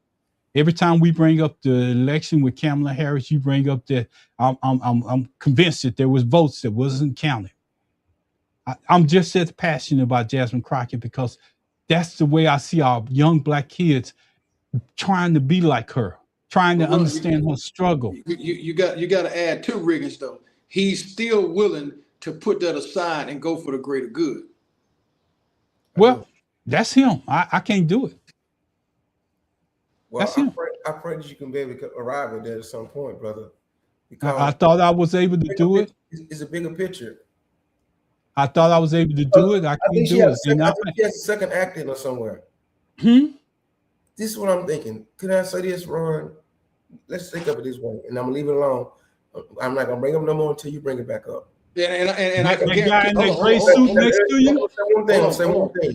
Every time we bring up the election with Kamala Harris, you bring up that I'm convinced that there was votes that wasn't counted. I'm just as passionate about Jasmine Crockett because that's the way I see our young black kids trying to be like her, trying to understand her struggle. You got to add to Riggins though. He's still willing to put that aside and go for the greater good. Well, that's him. I can't do it. Well, I pray that you can be able to arrive at that at some point, brother. Because I thought I was able to do it. It's a bigger picture. I thought I was able to do it. I can't do it. I think she has a second act in or somewhere. This is what I'm thinking. Can I say this, Ron? Let's think of it this way, and I'm gonna leave it alone. I'm not gonna bring up no more until you bring it back up. And I can guy in that gray suit next to you.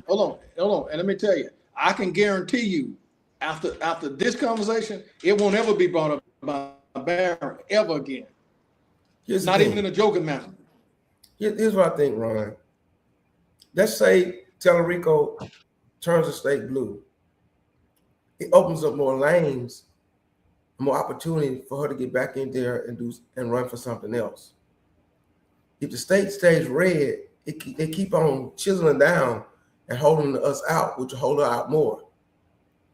Hold on. And let me tell you, I can guarantee you, after this conversation, it won't ever be brought up by Barron ever again. Not even in a joking manner. Here's what I think, Ron. Let's say Tellerico turns the state blue. It opens up more lanes, more opportunity for her to get back in there and run for something else. If the state stays red, they keep on chiseling down and holding us out, which will hold her out more.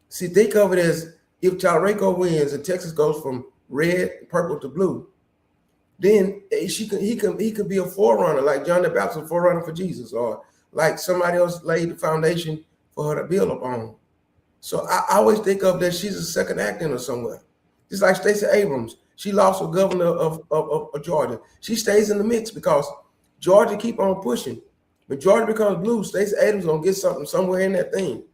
See, think of it as if Tellerico wins and Texas goes from red, purple to blue, then he could be a forerunner, like John the Baptist, a forerunner for Jesus, or like somebody else laid the foundation for her to build upon. So I always think of that she's a second act in her somewhere. Just like Stacey Abrams, she lost her governor of Georgia. She stays in the mix because Georgia keep on pushing. When Georgia becomes blue, Stacey Abrams gonna get something somewhere in that thing.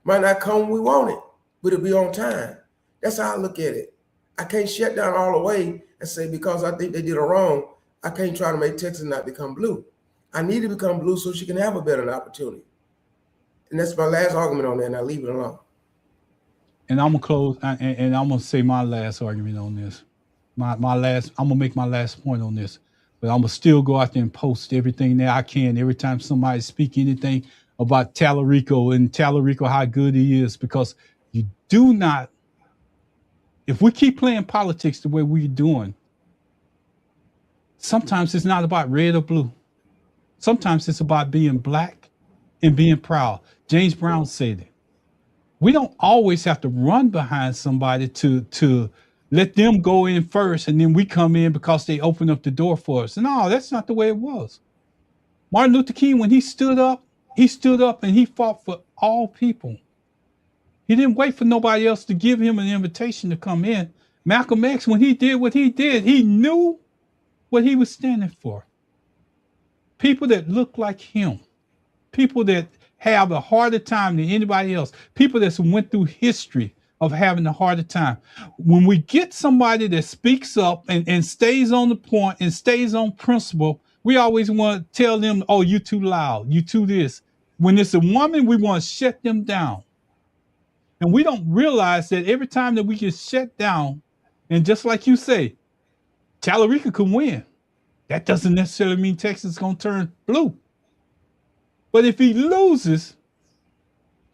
Might not come when we want it, but it'll be on time. That's how I look at it. I can't shut down all the way and say because I think they did it wrong, I can't try to make Texas not become blue. I need to become blue so she can have a better opportunity. And that's my last argument on that, and I leave it alone. And I'm gonna close, and I'm gonna say my last argument on this. I'm gonna make my last point on this, but I'm gonna still go out there and post everything that I can every time somebody speak anything about Tellerico and Tellerico, how good he is, because you do not. If we keep playing politics the way we're doing, sometimes it's not about red or blue. Sometimes it's about being black and being proud. James Brown said it. We don't always have to run behind somebody to let them go in first and then we come in because they open up the door for us. No, that's not the way it was. Martin Luther King, when he stood up and he fought for all people. He didn't wait for nobody else to give him an invitation to come in. Malcolm X, when he did what he did, he knew what he was standing for. People that look like him, people that have a harder time than anybody else, people that went through history of having a harder time. When we get somebody that speaks up and stays on the point and stays on principle, we always want to tell them, oh, you too loud, you too this. When it's a woman, we want to shut them down. And we don't realize that every time that we get shut down, and just like you say, Tellerico can win. That doesn't necessarily mean Texas is going to turn blue. But if he loses,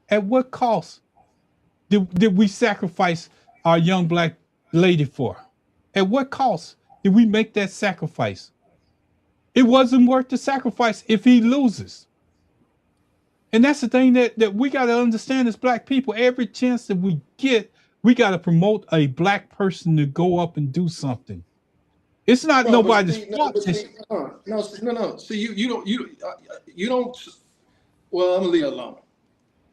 at what cost did we sacrifice our young black lady for? At what cost did we make that sacrifice? It wasn't worth the sacrifice if he loses. And that's the thing that we got to understand as black people. Every chance that we get, we got to promote a black person to go up and do something. It's not nobody's fault. No. See, you don't. Well, I'm gonna leave it alone.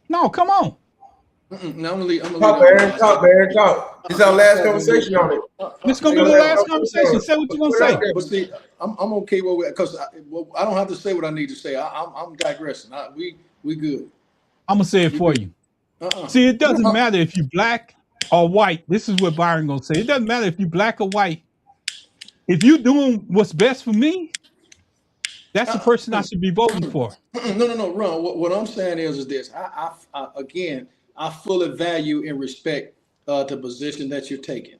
No, come on. No, I'm gonna leave. Talk, man. Talk, man. Talk. This is our last conversation on it. This gonna be the last conversation. Say what you're gonna say. But see, I'm okay with it because I don't have to say what I need to say. I'm digressing. We good. I'm gonna say it for you. See, it doesn't matter if you're black or white. This is what Byron gonna say. It doesn't matter if you're black or white. If you're doing what's best for me, that's the person I should be voting for. No, Ron. What I'm saying is this. Again, I fully value and respect the position that you're taking.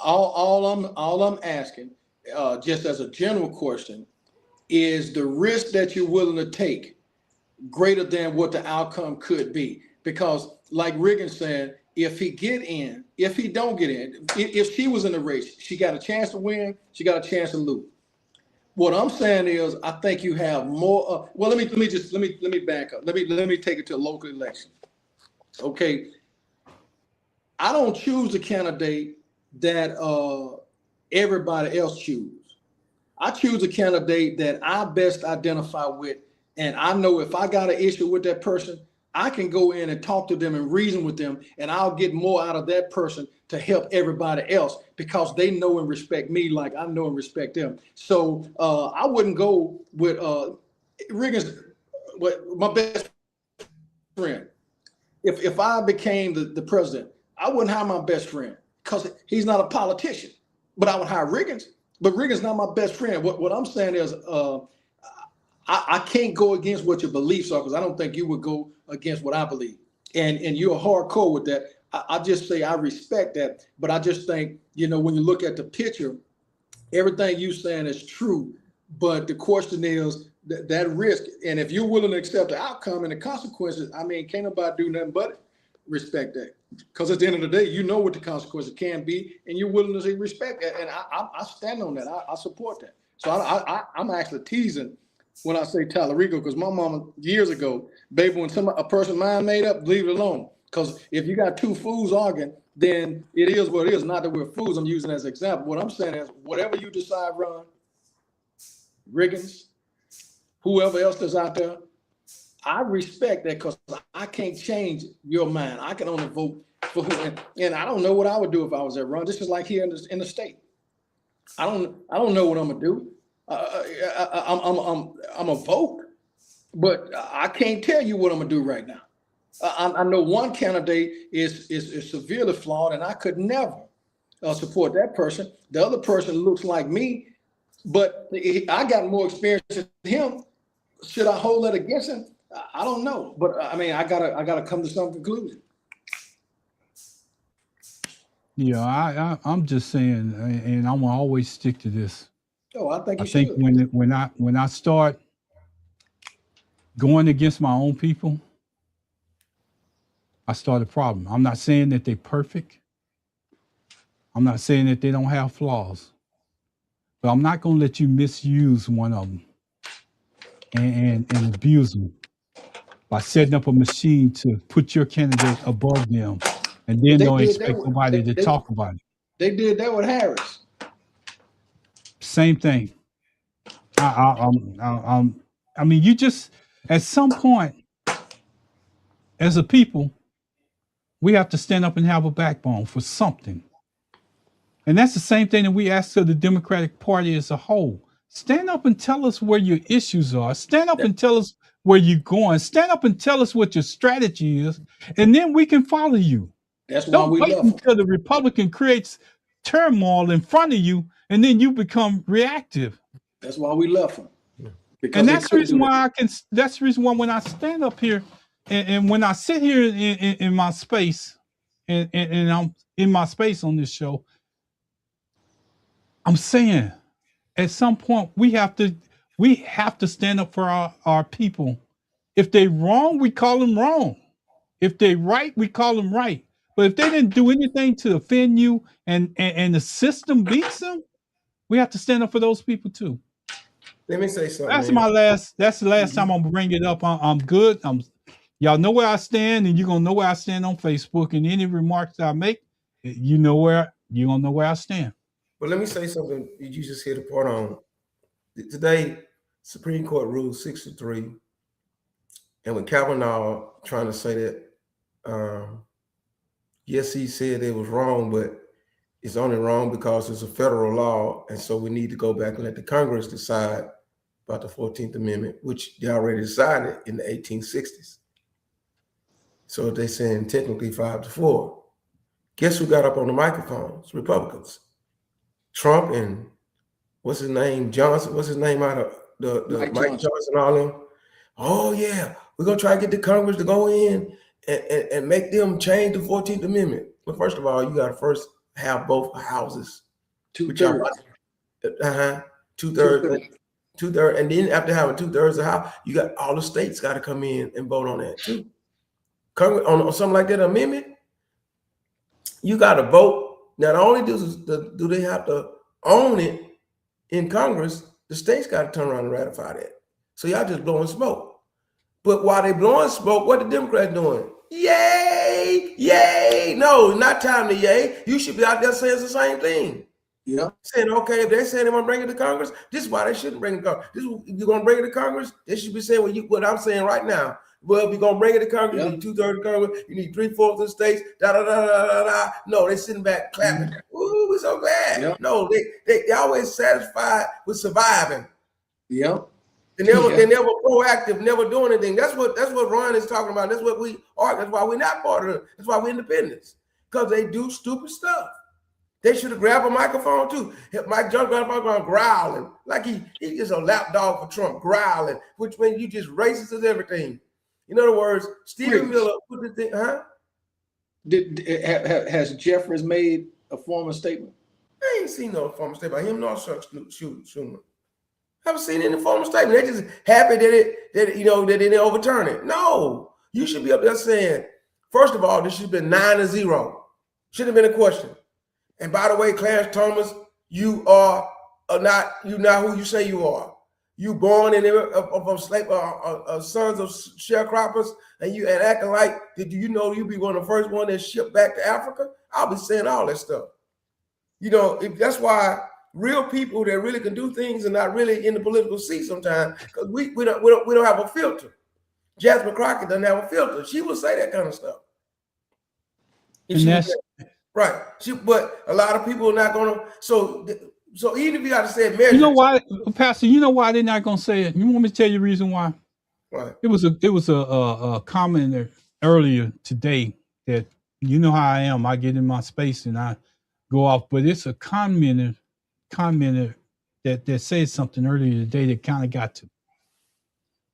All I'm asking, just as a general question, is the risk that you're willing to take greater than what the outcome could be? Because, like Riggins said, if he don't get in, if she was in the race, she got a chance to win, she got a chance to lose. What I'm saying is, I think you have more. Well, let me back up. Let me take it to a local election. Okay, I don't choose the candidate that everybody else choose. I choose a candidate that I best identify with, and I know if I got an issue with that person, I can go in and talk to them and reason with them, and I'll get more out of that person to help everybody else because they know and respect me like I know and respect them. So I wouldn't go with Riggins, my best friend. If I became the president, I wouldn't hire my best friend because he's not a politician, but I would hire Riggins. But Riggins not my best friend. What I'm saying is I can't go against what your beliefs are because I don't think you would go against what I believe. And you're hardcore with that. I just say I respect that, but I just think, when you look at the picture, everything you're saying is true. But the question is that risk. And if you're willing to accept the outcome and the consequences, can't nobody do nothing but respect that. Because at the end of the day, you know what the consequences can be, and you're willing to respect that. And I stand on that. I support that. So I'm actually teasing when I say Tallarico, because my mama years ago, baby, when a person mind made up, leave it alone. Because if you got two fools arguing, then it is what it is. Not that we're fools. I'm using it as an example. What I'm saying is, whatever you decide, Ron, Riggins, whoever else is out there, I respect that because I can't change your mind. I can only vote for who, and I don't know what I would do if I was there, Ron. This is like here in the state. I don't know what I'm gonna do. I'm a vote, but I can't tell you what I'm gonna do right now. I know one candidate is severely flawed, and I could never support that person. The other person looks like me, but I got more experience than him. Should I hold that against him? I don't know, but I gotta come to some conclusion. Yeah, I'm just saying, and I'm gonna always stick to this. Oh, I think I think when I start going against my own people, I start a problem. I'm not saying that they're perfect. I'm not saying that they don't have flaws, but I'm not gonna let you misuse one of them and abuse them by setting up a machine to put your candidate above them, and then don't expect nobody to talk about it. They did that with Harris. Same thing. You just at some point, as a people, we have to stand up and have a backbone for something. And that's the same thing that we ask of the Democratic Party as a whole. Stand up and tell us where your issues are. Stand up and tell us where you're going. Stand up and tell us what your strategy is, and then we can follow you. That's why we wait until the Republican creates turmoil in front of you, and then you become reactive. That's why we left them. And that's the reason why that's the reason why when I stand up here and when I sit here in my space and I'm in my space on this show, I'm saying at some point we have to stand up for our people. If they wrong, we call them wrong. If they right, we call them right. But if they didn't do anything to offend you and the system beats them, we have to stand up for those people too. Let me say something. That's the last time I'm gonna bring it up. I'm good. Y'all know where I stand, and you're gonna know where I stand on Facebook. And any remarks I make, you're gonna know where I stand. But let me say something. You just hit a part on. Today, Supreme Court ruled 6-3. And when Kavanaugh trying to say that Yes, he said it was wrong, but it's only wrong because it's a federal law, and so we need to go back and let the Congress decide about the 14th Amendment, which they already decided in the 1860s. So they're saying technically 5-4. Guess who got up on the microphones? Republicans. Trump and what's his name? Johnson. What's his name out of the Mike Johnson, all them? Oh yeah, we're gonna try to get the Congress to go in and make them change the 14th Amendment. But first of all, you gotta first have both houses. 2/3. Two-thirds. And then after having 2/3 of the house, you got all the states got to come in and vote on that too. Congress on something like that amendment, you got to vote. Not only do they have to own it in Congress, the states got to turn around and ratify that. So y'all just blowing smoke. But while they blowing smoke, what the Democrats doing? Yay, yay. No, not time to yay. You should be out there saying the same thing. Yeah. Saying, okay, if they're saying they want to bring it to Congress, this is why they shouldn't bring it to Congress. You're going to bring it to Congress? They should be saying what I'm saying right now. Well, we're going to bring it to Congress. You need 2/3 of Congress. You need 3/4 of the states. No, they're sitting back clapping. Ooh, we're so glad. Yeah. No, they always satisfied with surviving. Yeah. They're never proactive, never doing anything. That's what Ron is talking about. That's what we are. That's why we're not part of it. That's why we're independents. Because they do stupid stuff. They should have grabbed a microphone too. Mike Johnson got a microphone growling. Like he's just a lapdog for Trump, growling, which means you just racist as everything. In other words, Stephen Miller put the thing, Has Jeffries made a formal statement? I ain't seen no formal statement by him nor Schumer. I haven't seen any formal statement. They're just happy that they didn't overturn it. No, you should be up there saying, first of all, this should have been 9-0. Should have been a question. And by the way, Clarence Thomas, you are not who you say you are. You born in of slave sons of sharecroppers, and acting like you be one of the first one that shipped back to Africa. I'll be saying all that stuff. That's why real people that really can do things are not really in the political seat sometimes, because we don't have a filter. Jasmine Crockett doesn't have a filter. She will say that kind of stuff. Right. But a lot of people are not going to. So even if you got to say measures. You know why, Pastor? You know why they're not going to say it? You want me to tell you the reason why? Right. It was a comment earlier today that you know how I am. I get in my space and I go off, but it's a commenter that said something earlier today that kind of got to.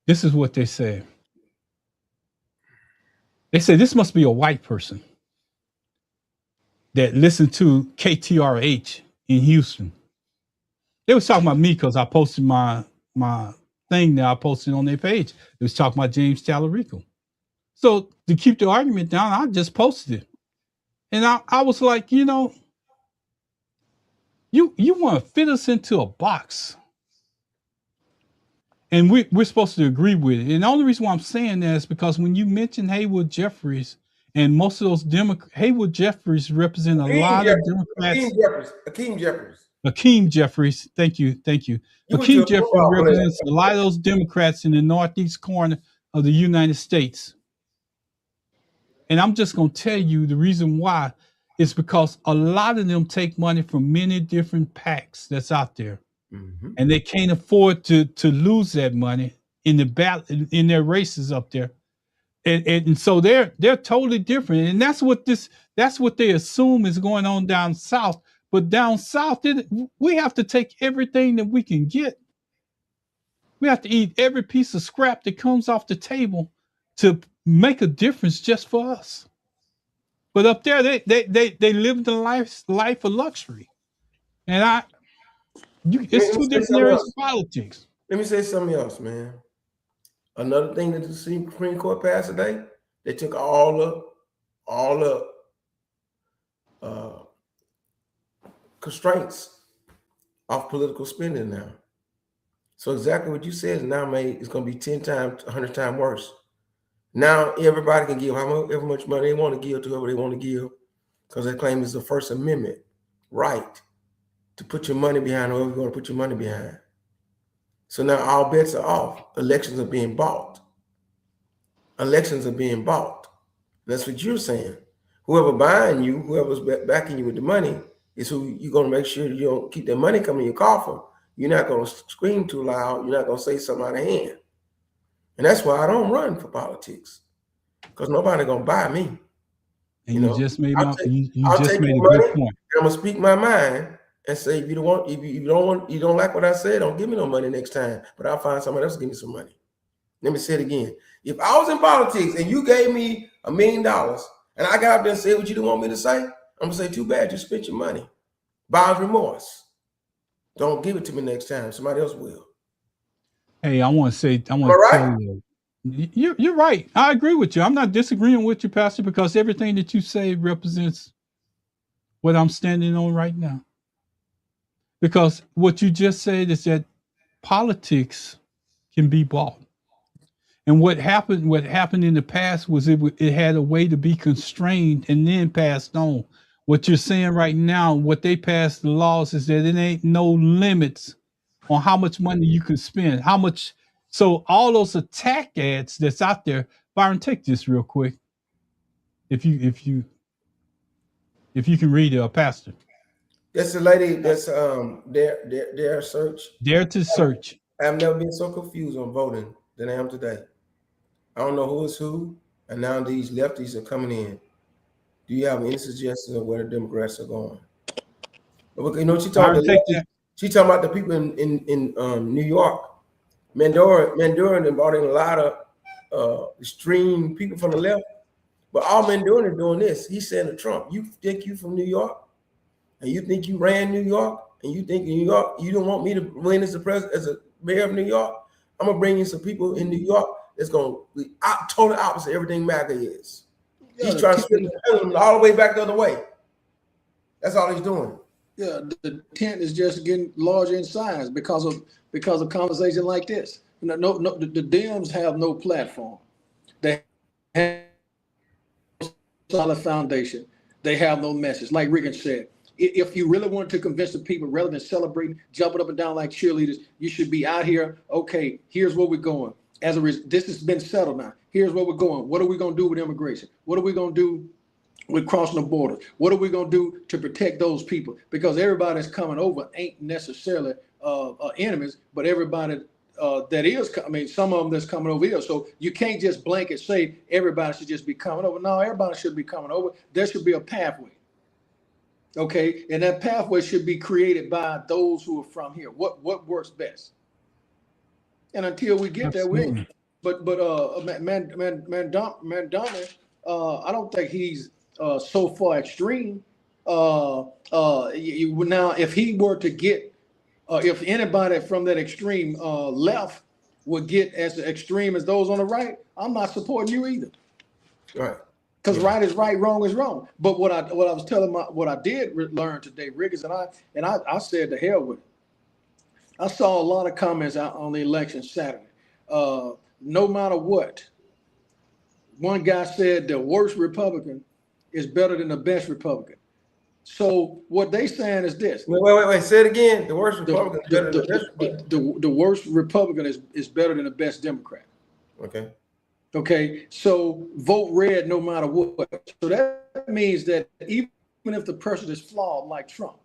This is what they said. They said this must be a white person that listened to KTRH in Houston. They was talking about me because I posted my thing that I posted on their page. It was talking about James Tallarico. So to keep the argument down, I just posted it. And I was like, you want to fit us into a box. And we're supposed to agree with it. And the only reason why I'm saying that is because when you mention Haywood Jeffries, and most of those Haywood Jeffries represent a lot of Democrats. Akeem Jeffries. Thank you. Akeem Jeffries represents a lot of those Democrats in the northeast corner of the United States. And I'm just going to tell you the reason why is because a lot of them take money from many different PACs that's out there. Mm-hmm. And they can't afford to lose that money in their races up there. And so they're totally different, and that's what they assume is going on down south. But down south, we have to take everything that we can get. We have to eat every piece of scrap that comes off the table to make a difference just for us. But up there, they live the life of luxury, and it's two different areas of politics. Let me say something else, man. Another thing that the Supreme Court passed today, they took all the constraints off political spending now. So exactly what you said is now it's going to be 10 times, 100 times worse. Now everybody can give however much money they want to give to whoever they want to give, because they claim it's the First Amendment right to put your money behind whoever you want to put your money behind. So now all bets are off. Elections are being bought. And That's what you're saying. Whoever buying you, whoever's backing you with the money, is who you're going to make sure you don't keep that money coming in your coffer. You're not going to scream too loud. You're not going to say something out of hand. And that's why I don't run for politics, because nobody going to buy me. And you just made I'll take made a money, good point. I'm gonna speak my mind and say, if you don't like what I said, don't give me no money next time. But I'll find somebody else to give me some money. Let me say it again. If I was in politics and you gave me $1 million and I got up there and said what you didn't want me to say, I'm gonna say, too bad, you spent your money. Buyer's remorse. Don't give it to me next time. Somebody else will. Hey, I want to tell you, you're right. I agree with you. I'm not disagreeing with you, Pastor, because everything that you say represents what I'm standing on right now. Because what you just said is that politics can be bought. And what happened in the past was it had a way to be constrained and then passed on. What you're saying right now, what they passed the laws is that it ain't no limits on how much money you can spend, how much. So all those attack ads that's out there, Byron, take this real quick. If you can read it, Pastor. That's the lady that's Dare Search. Dare to Search. I've never been so confused on voting than I am today. I don't know who is who, and now these lefties are coming in. Do you have any suggestions of where the Democrats are going? But you know, she talking about the people in New York. Mandurin brought in a lot of extreme people from the left, but all Mandurin is doing this. He's saying to Trump, "You think you from New York, and you think you ran New York, and you think in New York you don't want me to win as a mayor of New York? I'm gonna bring in some people in New York that's gonna be totally opposite of everything MAGA is." He's trying to swing them all the way back the other way. That's all he's doing. Yeah, the tent is just getting larger in size because of conversation like this. No, the Dems have no platform. They have no solid foundation. They have no message. Like Regan said, if you really want to convince the people, rather than celebrating, jumping up and down like cheerleaders, you should be out here. Okay, here's where we're going. This has been settled now. Here's where we're going. What are we going to do with immigration? What are we going to do with crossing the border? What are we going to do to protect those people? Because everybody that's coming over ain't necessarily enemies, but everybody that is, some of them that's coming over here. So you can't just blanket say everybody should just be coming over. No, everybody should be coming over. There should be a pathway. Okay, and that pathway should be created by those who are from here. What works best? And until we get there, we ain't. But Mandami, I don't think he's so far extreme. Now, if he were to get, if anybody from that extreme left would get as extreme as those on the right, I'm not supporting you either. Right. Because right is right, wrong is wrong. But what I was telling what I did learn today, Riggins, and I said to hell with it. I saw a lot of comments out on the election Saturday. No matter what, one guy said the worst Republican is better than the best Republican. So what they saying is this. Wait. Say it again. The worst Republican is better than the best Republican. The worst Republican is better than the best Democrat. Okay. Okay. So vote red no matter what. So that means that even if the person is flawed like Trump,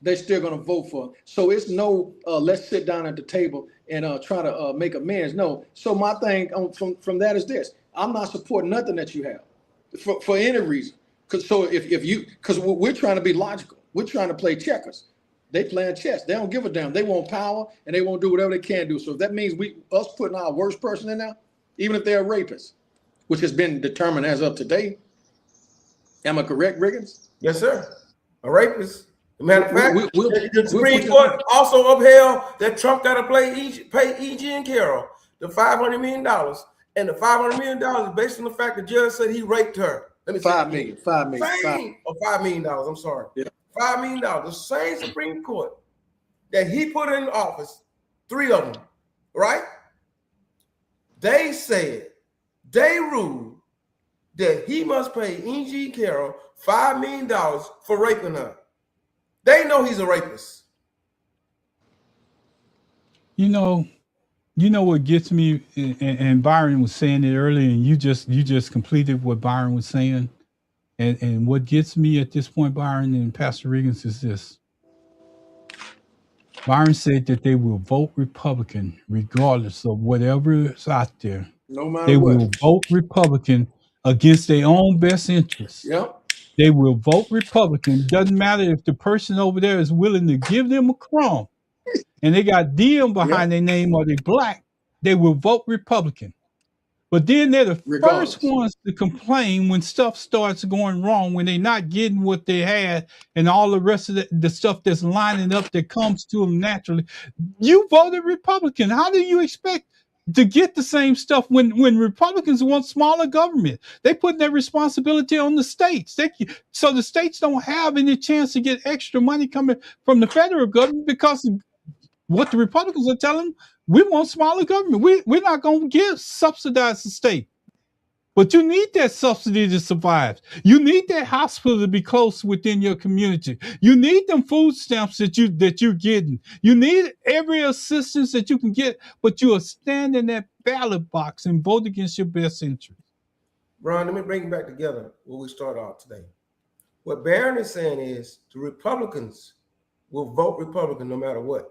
they're still going to vote for him. So it's no, let's sit down at the table and try to make amends. No. So my thing from that is this. I'm not supporting nothing that you have for any reason. Because we're trying to be logical. We're trying to play checkers. They playing chess. They don't give a damn. They want power and they won't do whatever they can do. So if that means us putting our worst person in there, even if they're a rapist, which has been determined as of today. Am I correct, Riggins? Yes, sir. A rapist. Matter of fact, the Supreme Court also upheld that Trump got to pay E.G. and Carroll the $500 million. And the $500 million is based on the fact the judge said he raped her. Let me say $5 million. I'm sorry. Yeah. $5 million. The same Supreme Court that he put in office, 3 of them, right? They ruled that he must pay E.G. Carroll $5 million for raping her. They know he's a rapist. You know, You know what gets me, and Byron was saying it earlier, and you just completed what Byron was saying, and what gets me at this point, Byron and Pastor Riggins, is this. Byron said that they will vote Republican regardless of whatever is out there. No matter They what. will vote Republican against their own best interests. Yep. They will vote Republican. Doesn't matter if the person over there is willing to give them a crumb and they got DM behind their name or they black, they will vote Republican. But then they're the Regardless. first ones to complain when stuff starts going wrong, when they're not getting what they had and all the rest of the stuff that's lining up that comes to them naturally. You voted Republican. How do you expect to get the same stuff when Republicans want smaller government? They put that responsibility on the states. So the states don't have any chance to get extra money coming from the federal government because what the Republicans are telling them, we want smaller government. We're not going to subsidize the state. But you need that subsidy to survive. You need that hospital to be close within your community. You need them food stamps that you're getting. You need every assistance that you can get, but you are stand in that ballot box and vote against your best interest. Ron, let me bring it back together where we start off today. What Barron is saying is the Republicans will vote Republican no matter what.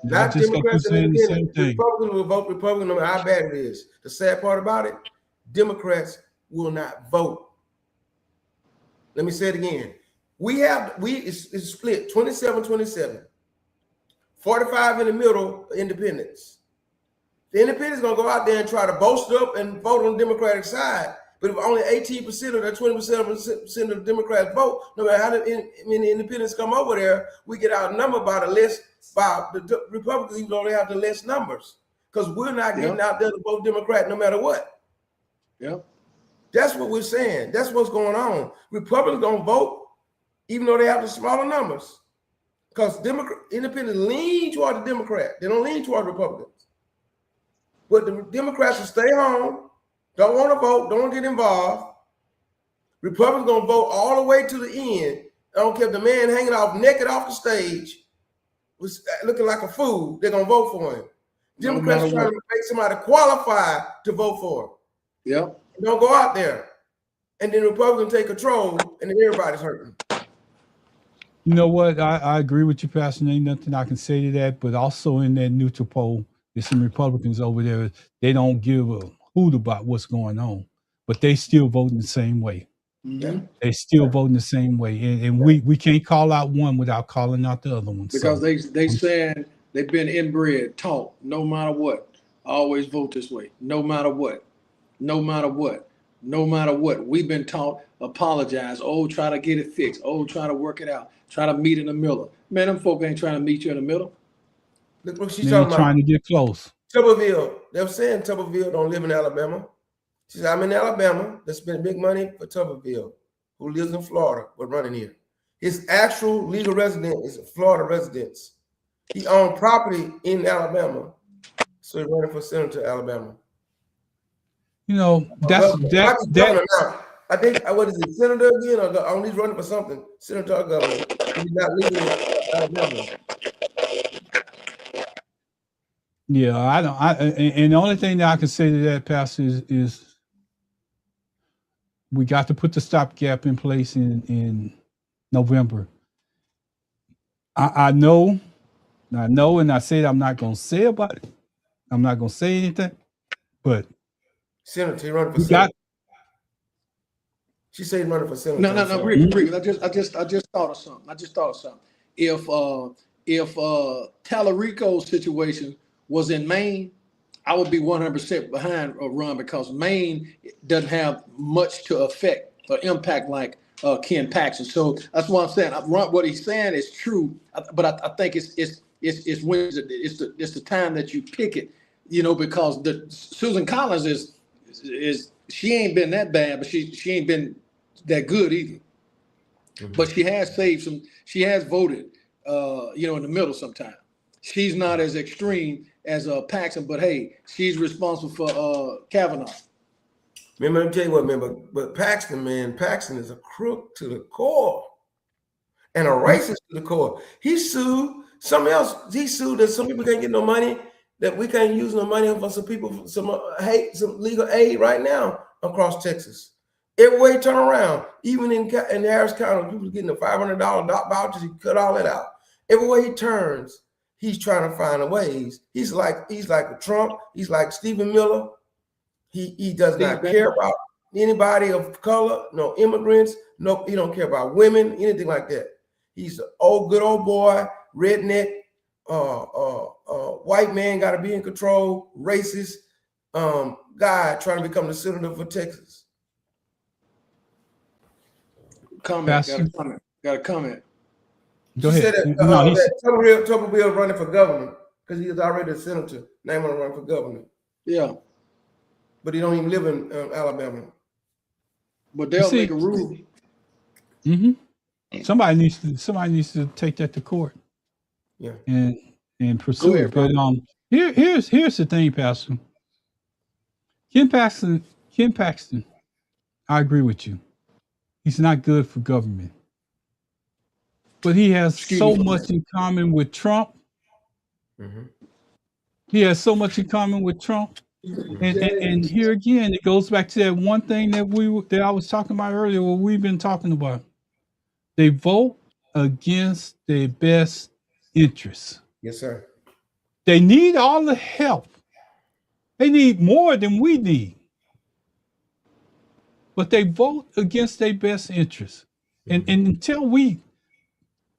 Not Democrats and Independents. Republicans will vote Republican no matter how bad it is. The sad part about it, Democrats will not vote. Let me say it again. It's split 27-27. 45 in the middle, independents. The independents going to go out there and try to boast up and vote on the Democratic side. But if only 18% or 20% of the Democrats vote, no matter how many independents come over there, we get outnumbered by the Republicans, even though they have the less numbers. Because we're not getting out there to vote Democrat no matter what. Yeah. That's what we're saying. That's what's going on. Republicans don't vote, even though they have the smaller numbers. Because independents lean toward the Democrat. They don't lean toward Republicans. But the Democrats will stay home, don't want to vote, don't want to get involved. Republicans going to vote all the way to the end. I don't care if the man hanging off naked off the stage was looking like a fool, they're going to vote for him. Democrats trying to make somebody qualify to vote for him. Yep. Don't go out there. And then Republicans take control and then everybody's hurting. You know what? I agree with you, Pastor. Ain't nothing I can say to that. But also in that neutral poll, there's some Republicans over there. They don't give a hoot about what's going on, but they still voting the same way. Mm-hmm. They still voting the same way, and we can't call out one without calling out the other one. Because they saying they've been inbred, taught, no matter what, always vote this way, no matter what, no matter what, no matter what. We've been taught apologize, try to get it fixed, try to work it out, try to meet in the middle. Man, them folk ain't trying to meet you in the middle. Look what she's talking about. Trying to get close. Tuberville. They were saying Tuberville don't live in Alabama. She said, I'm in Alabama. They spent big money for Tuberville, who lives in Florida, but running here. His actual legal resident is a Florida resident. He owned property in Alabama, so he's running for senator of Alabama. You know, that. I think, what is it, senator again? Or he's running for something. Senator or governor. He's not legal in Alabama. Yeah, and the only thing that I can say to that, Pastor, is we got to put the stopgap in place in November. I know, and I said I'm not going to say about it. I'm not going to say anything, but Senator, running for senator. She said running for senator. No, Rick, I just thought of something. If Tallarico's situation was in Maine, I would be 100% behind Ron, because Maine doesn't have much to affect or impact like Ken Paxton. So that's what I'm saying. Ron, what he's saying is true, but I think it's when it's the time that you pick it, because Susan Collins is she ain't been that bad, but she ain't been that good either. Mm-hmm. But she has saved some. She has voted, in the middle sometimes. She's not as extreme as Paxton, but hey, she's responsible for Kavanaugh. Let me tell you what, but Paxton is a crook to the core and a racist to the core. He sued Something else, he sued that some people can't get no money, that we can't use no money for some people, some legal aid right now across Texas. Everywhere you turn around, even in Harris County, people getting a $500 vouchers, he cut all that out. Everywhere he turns, he's trying to find a ways. He's like Trump, he's like Stephen Miller. He does not care about anybody of color, no immigrants, no, he don't care about women, anything like that. He's an good old boy, redneck, white man, got to be in control, racist guy trying to become the senator for Texas. Got a comment. Go ahead. Said that Tuberville running for governor because he is already a senator. Now he's run for governor. Yeah. But he don't even live in Alabama. But they'll make a rule. Mm-hmm. Somebody needs to take that to court. Yeah. And pursue it. But here's the thing, Pastor. Ken Paxton, I agree with you. He's not good for government. But he has so much in common with Trump. Mm-hmm. He has so much in common with Trump. And here again, it goes back to that one thing that I was talking about earlier, what we've been talking about. They vote against their best interests. Yes, sir. They need all the help. They need more than we need. But they vote against their best interests. And until we,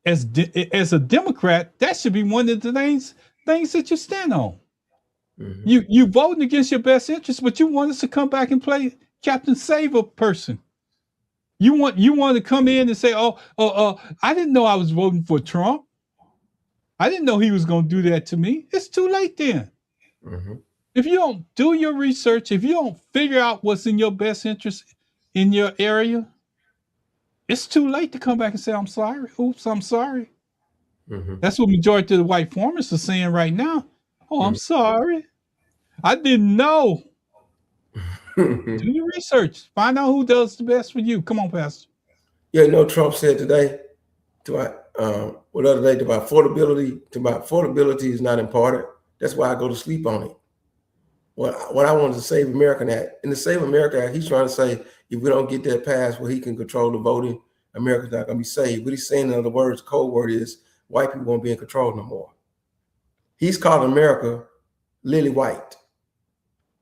as a Democrat, that should be one of the things that you stand on. Mm-hmm. You voting against your best interests, but you want us to come back and play Captain Saver person. You want to come in and say, I didn't know I was voting for Trump. I didn't know he was going to do that to me. It's too late then. Mm-hmm. If you don't do your research, if you don't figure out what's in your best interest in your area, it's too late to come back and say, I'm sorry. Oops, I'm sorry. Mm-hmm. That's what majority of the white farmers are saying right now. Oh, I'm sorry. I didn't know. Do your research. Find out who does the best for you. Come on, Pastor. Yeah, Trump said today about affordability is not important. That's why I go to sleep on it. What I want to Save America Act. In the Save America Act, he's trying to say if we don't get that passed where he can control the voting, America's not going to be saved. What he's saying, in other words, code word is white people won't be in control no more. He's calling America lily white.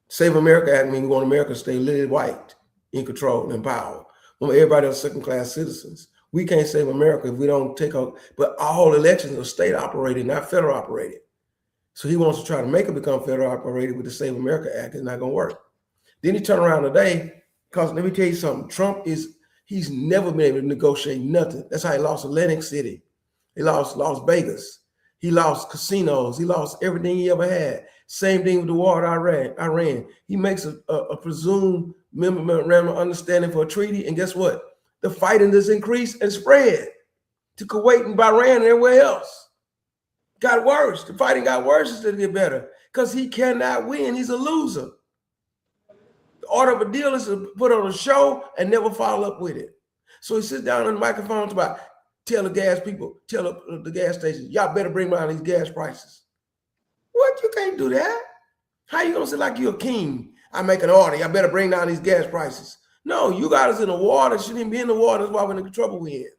Save America Act means we want America to stay lily white, in control and power. When everybody else second-class citizens. We can't save America if we don't take out, but all elections are state operated, not federal operated. So he wants to try to make it become federal operated with the Save America Act. It's not going to work. Then he turned around today, because let me tell you something, he's never been able to negotiate nothing. That's how he lost Atlantic City. He lost Las Vegas. He lost casinos. He lost everything he ever had. Same thing with the war in Iran. He makes a presumed memorandum of understanding for a treaty, and guess what? The fighting has increased and spread to Kuwait and Bahrain and everywhere else. Got worse. The fighting got worse instead of get better because he cannot win. He's a loser. The order of a deal is to put on a show and never follow up with it. So he sits down on the microphone about tell the gas stations, y'all better bring down these gas prices. What? You can't do that. How you gonna say like you're a king? I make an order. Y'all better bring down these gas prices. No, you got us in the water. Shouldn't even be in the water. That's why we're in the trouble we're in.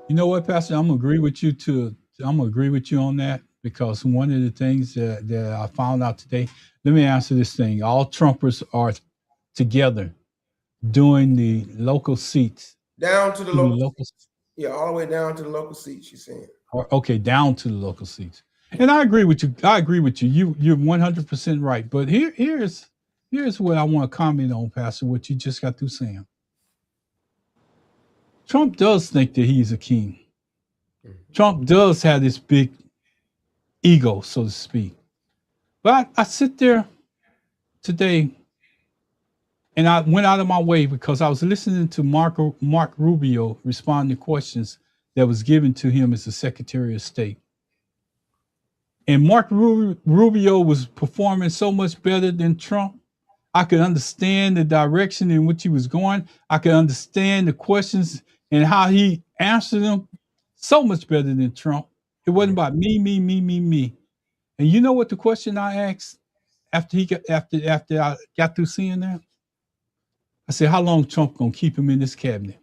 You know what, Pastor? I'm gonna agree with you on that because one of the things that I found out today. Let me answer this thing. All Trumpers are together doing the local seats. Down to the local seats. Yeah, all the way down to the local seats, you're saying. Okay, down to the local seats. And I agree with you. You're 100% right. But here's what I want to comment on, Pastor, what you just got through saying. Trump does think that he's a king. Trump does have this big ego, so to speak. But I sit there today and I went out of my way because I was listening to Mark Rubio respond to questions that was given to him as the Secretary of State. And Mark Rubio was performing so much better than Trump. I could understand the direction in which he was going. I could understand the questions and how he answered them so much better than Trump. It wasn't about me, me, me, me, me. And you know what the question I asked after I got through seeing that? I said, how long Trump gonna keep him in this cabinet?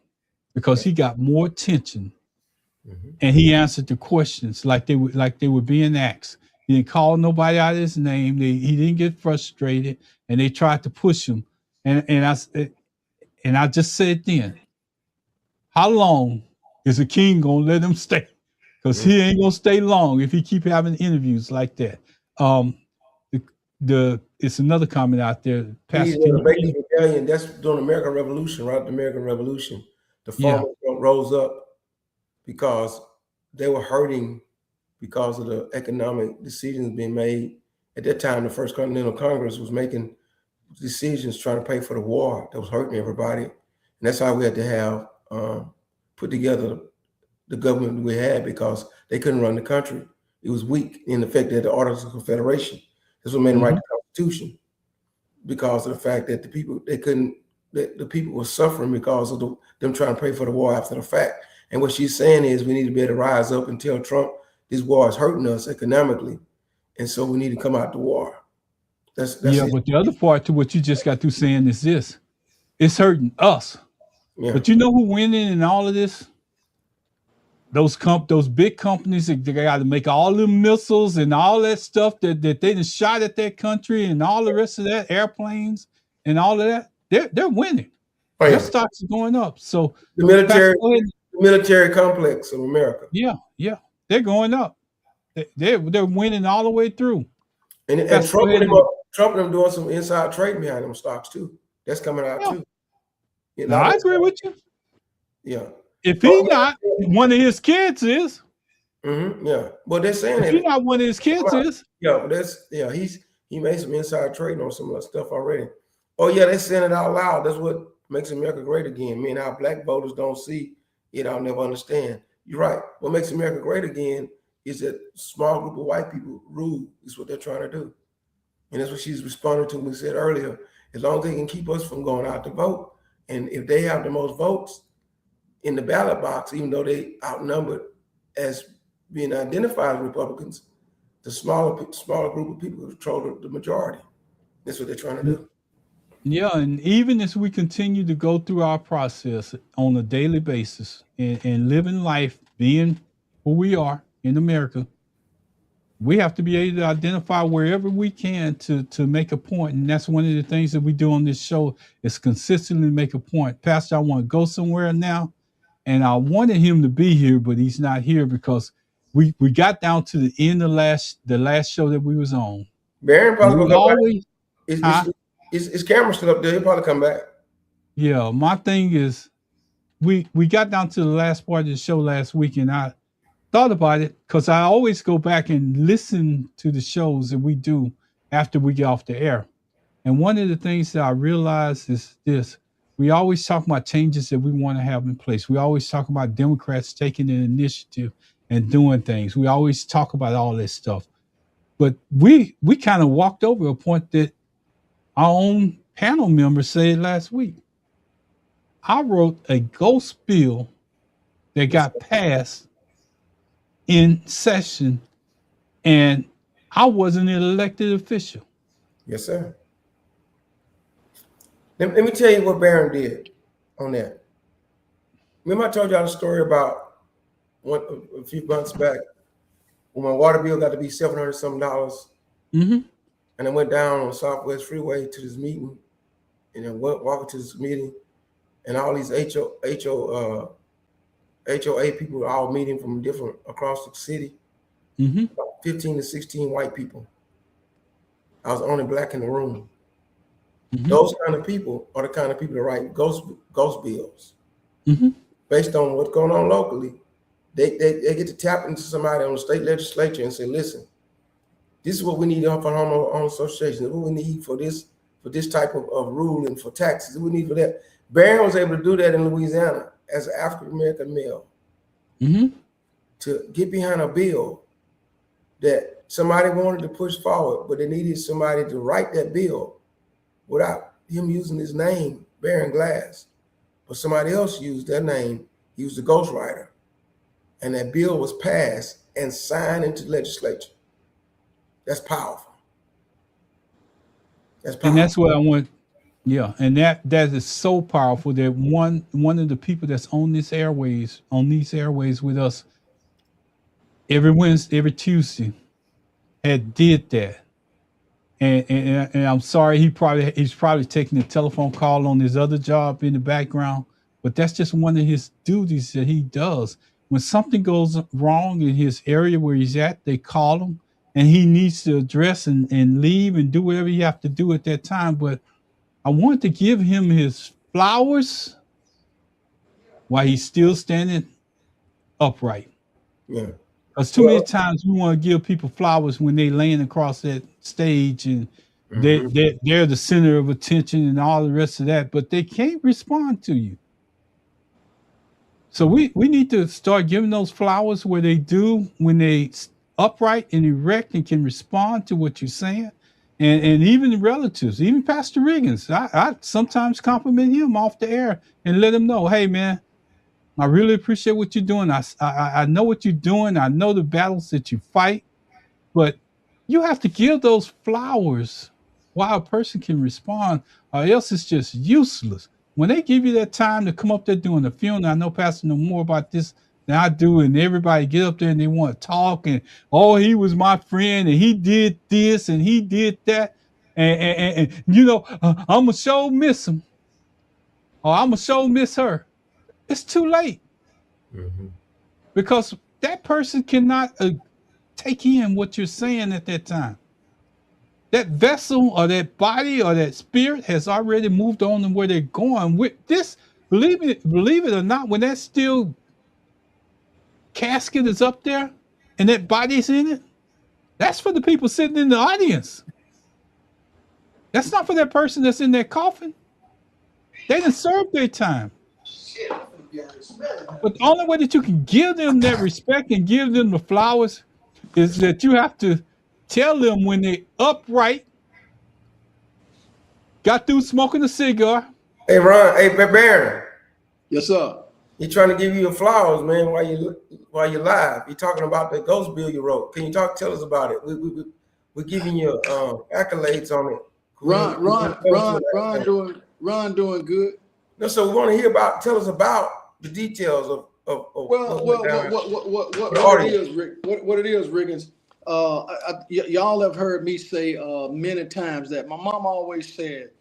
Because he got more attention and he answered the questions like they were being asked. He didn't call nobody out of his name. He didn't get frustrated, and they tried to push him. And I just said then, how long is the king gonna let him stay? Because he ain't gonna stay long if he keep having interviews like that. It's another comment out there. He's a basic rebellion. That's during the American Revolution, right? The American Revolution. The farmers rose up because they were hurting because of the economic decisions being made. At that time, the First Continental Congress was making decisions trying to pay for the war that was hurting everybody. And that's how we had to have put together the government we had, because they couldn't run the country. It was weak. In effect, they had the Articles of Confederation. That's what made them write the Constitution, because of the fact that the people the people were suffering because of them trying to pay for the war after the fact. And what she's saying is we need to be able to rise up and tell Trump this war is hurting us economically, and so we need to come out the war. That's yeah. But the other part to what you just got through saying is this: it's hurting us. Yeah. But you know who winning in all of this? Those big companies that they got to make all the missiles and all that stuff that they just shot at that country and all the rest of that, airplanes and all of that. They're winning. Oh, yeah. Their stocks are going up. So the military complex of America. Yeah, they're going up. They're winning all the way through. And Trump and them doing some inside trading behind them stocks too. That's coming out too. You know, I agree with you. Yeah. If he not, one of his kids is. Yeah. Well, they're saying if he not one of his kids is. Yeah, he made some inside trading on some of that stuff already. Oh yeah, they're saying it out loud. That's what makes America great again. Me and our black voters don't see it. I'll never understand. You're right. What makes America great again is that small group of white people rule is what they're trying to do. And that's what she's responding to when we said earlier. As long as they can keep us from going out to vote, and if they have the most votes in the ballot box, even though they outnumbered as being identified as Republicans, the smaller group of people control the majority. That's what they're trying to do. Yeah, and even as we continue to go through our process on a daily basis and living life, being who we are in America, we have to be able to identify wherever we can to make a point. And that's one of the things that we do on this show is consistently make a point. Pastor, I want to go somewhere now. And I wanted him to be here, but he's not here because we got down to the end of the last show that we was on. Baron probably always his camera still up there. He'll probably come back. Yeah, my thing is we got down to the last part of the show last week, and I thought about it because I always go back and listen to the shows that we do after we get off the air. And one of the things that I realized is this. We always talk about changes that we want to have in place. We always talk about Democrats taking an initiative and doing things. We always talk about all this stuff. But we kind of walked over a point that our own panel members said last week. I wrote a ghost bill that got passed in session, and I wasn't an elected official. Yes, sir. Let me tell you what Barron did on that. Remember I told y'all the story about a few months back when my water bill got to be $700-something. Mm-hmm. And I went down on Southwest Freeway to this meeting, and then walking to this meeting, and all these HOA people were all meeting from different across the city. Mm-hmm. About 15 to 16 white people. I was the only black in the room. Mm-hmm. Those kind of people are the kind of people that write ghost bills. Mm-hmm. Based on what's going on locally. They get to tap into somebody on the state legislature and say, listen, this is what we need for homeowner associations. This is what we need for this type of rule and for taxes. We need for that. Barron was able to do that in Louisiana as an African-American male. Mm-hmm. To get behind a bill that somebody wanted to push forward, but they needed somebody to write that bill without him using his name, Barron Glass. But somebody else used their name. He was the ghostwriter. and that bill was passed and signed into the legislature. That's powerful. That's powerful. And that's what I want. Yeah, and that is so powerful that one of the people that's on these airways with us every Wednesday, every Tuesday, had did that. And I'm sorry, he's probably taking a telephone call on his other job in the background, but that's just one of his duties that he does. When something goes wrong in his area where he's at, they call him, and he needs to address and leave and do whatever he have to do at that time. But I want to give him his flowers while he's still standing upright. Yeah. Because too many times we want to give people flowers when they laying across that stage and they're the center of attention and all the rest of that, but they can't respond to you. So we need to start giving those flowers where they do when they upright and erect and can respond to what you're saying. And even the relatives, even Pastor Riggins, I sometimes compliment him off the air and let him know, hey, man, I really appreciate what you're doing. I know what you're doing. I know the battles that you fight, but you have to give those flowers while a person can respond, or else it's just useless. When they give you that time to come up there doing the funeral, I know Pastor know more about this than I do, and everybody get up there and they want to talk and, oh, he was my friend and he did this and he did that. And you know, I'm going to sure miss him, or I'm going to sure miss her. It's too late because that person cannot take in what you're saying at that time. That vessel or that body or that spirit has already moved on to where they're going with this. Believe it or not, when that still casket is up there and that body's in it, that's for the people sitting in the audience. That's not for that person that's in that coffin. They didn't serve their time. But the only way that you can give them that respect and give them the flowers is that you have to tell them when they upright, got through smoking a cigar. Hey, Ron. Hey, Baron. Yes, sir. He's trying to give you your flowers, man, while you're live. You're talking about the ghost bill you wrote. Can you tell us about it? We're giving you accolades on it. Ron doing good. No, so we want to hear tell us about the details of what it is, Riggins. Y'all have heard me say many times that my mom always said,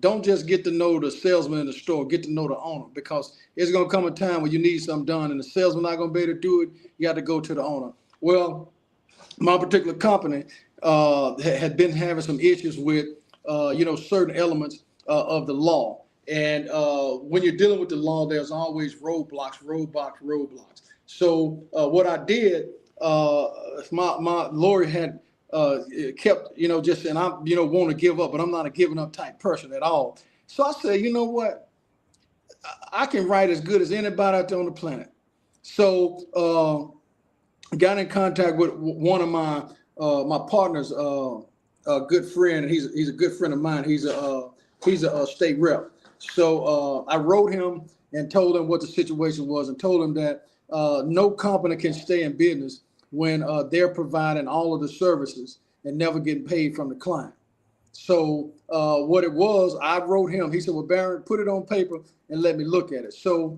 don't just get to know the salesman in the store, get to know the owner, because it's going to come a time when you need something done and the salesman not going to be able to do it. You got to go to the owner. Well, my particular company had been having some issues with, certain elements of the law. And when you're dealing with the law, there's always roadblocks. So what I did, my lawyer had kept, just, and I, want to give up, but I'm not a giving up type person at all. So I said, you know what? I can write as good as anybody out there on the planet. So got in contact with one of my partners, a good friend, and he's a good friend of mine. He's a state rep. So I wrote him and told him what the situation was and told him that no company can stay in business when they're providing all of the services and never getting paid from the client. So what it was, I wrote him. He said, well, Baron, put it on paper and let me look at it. So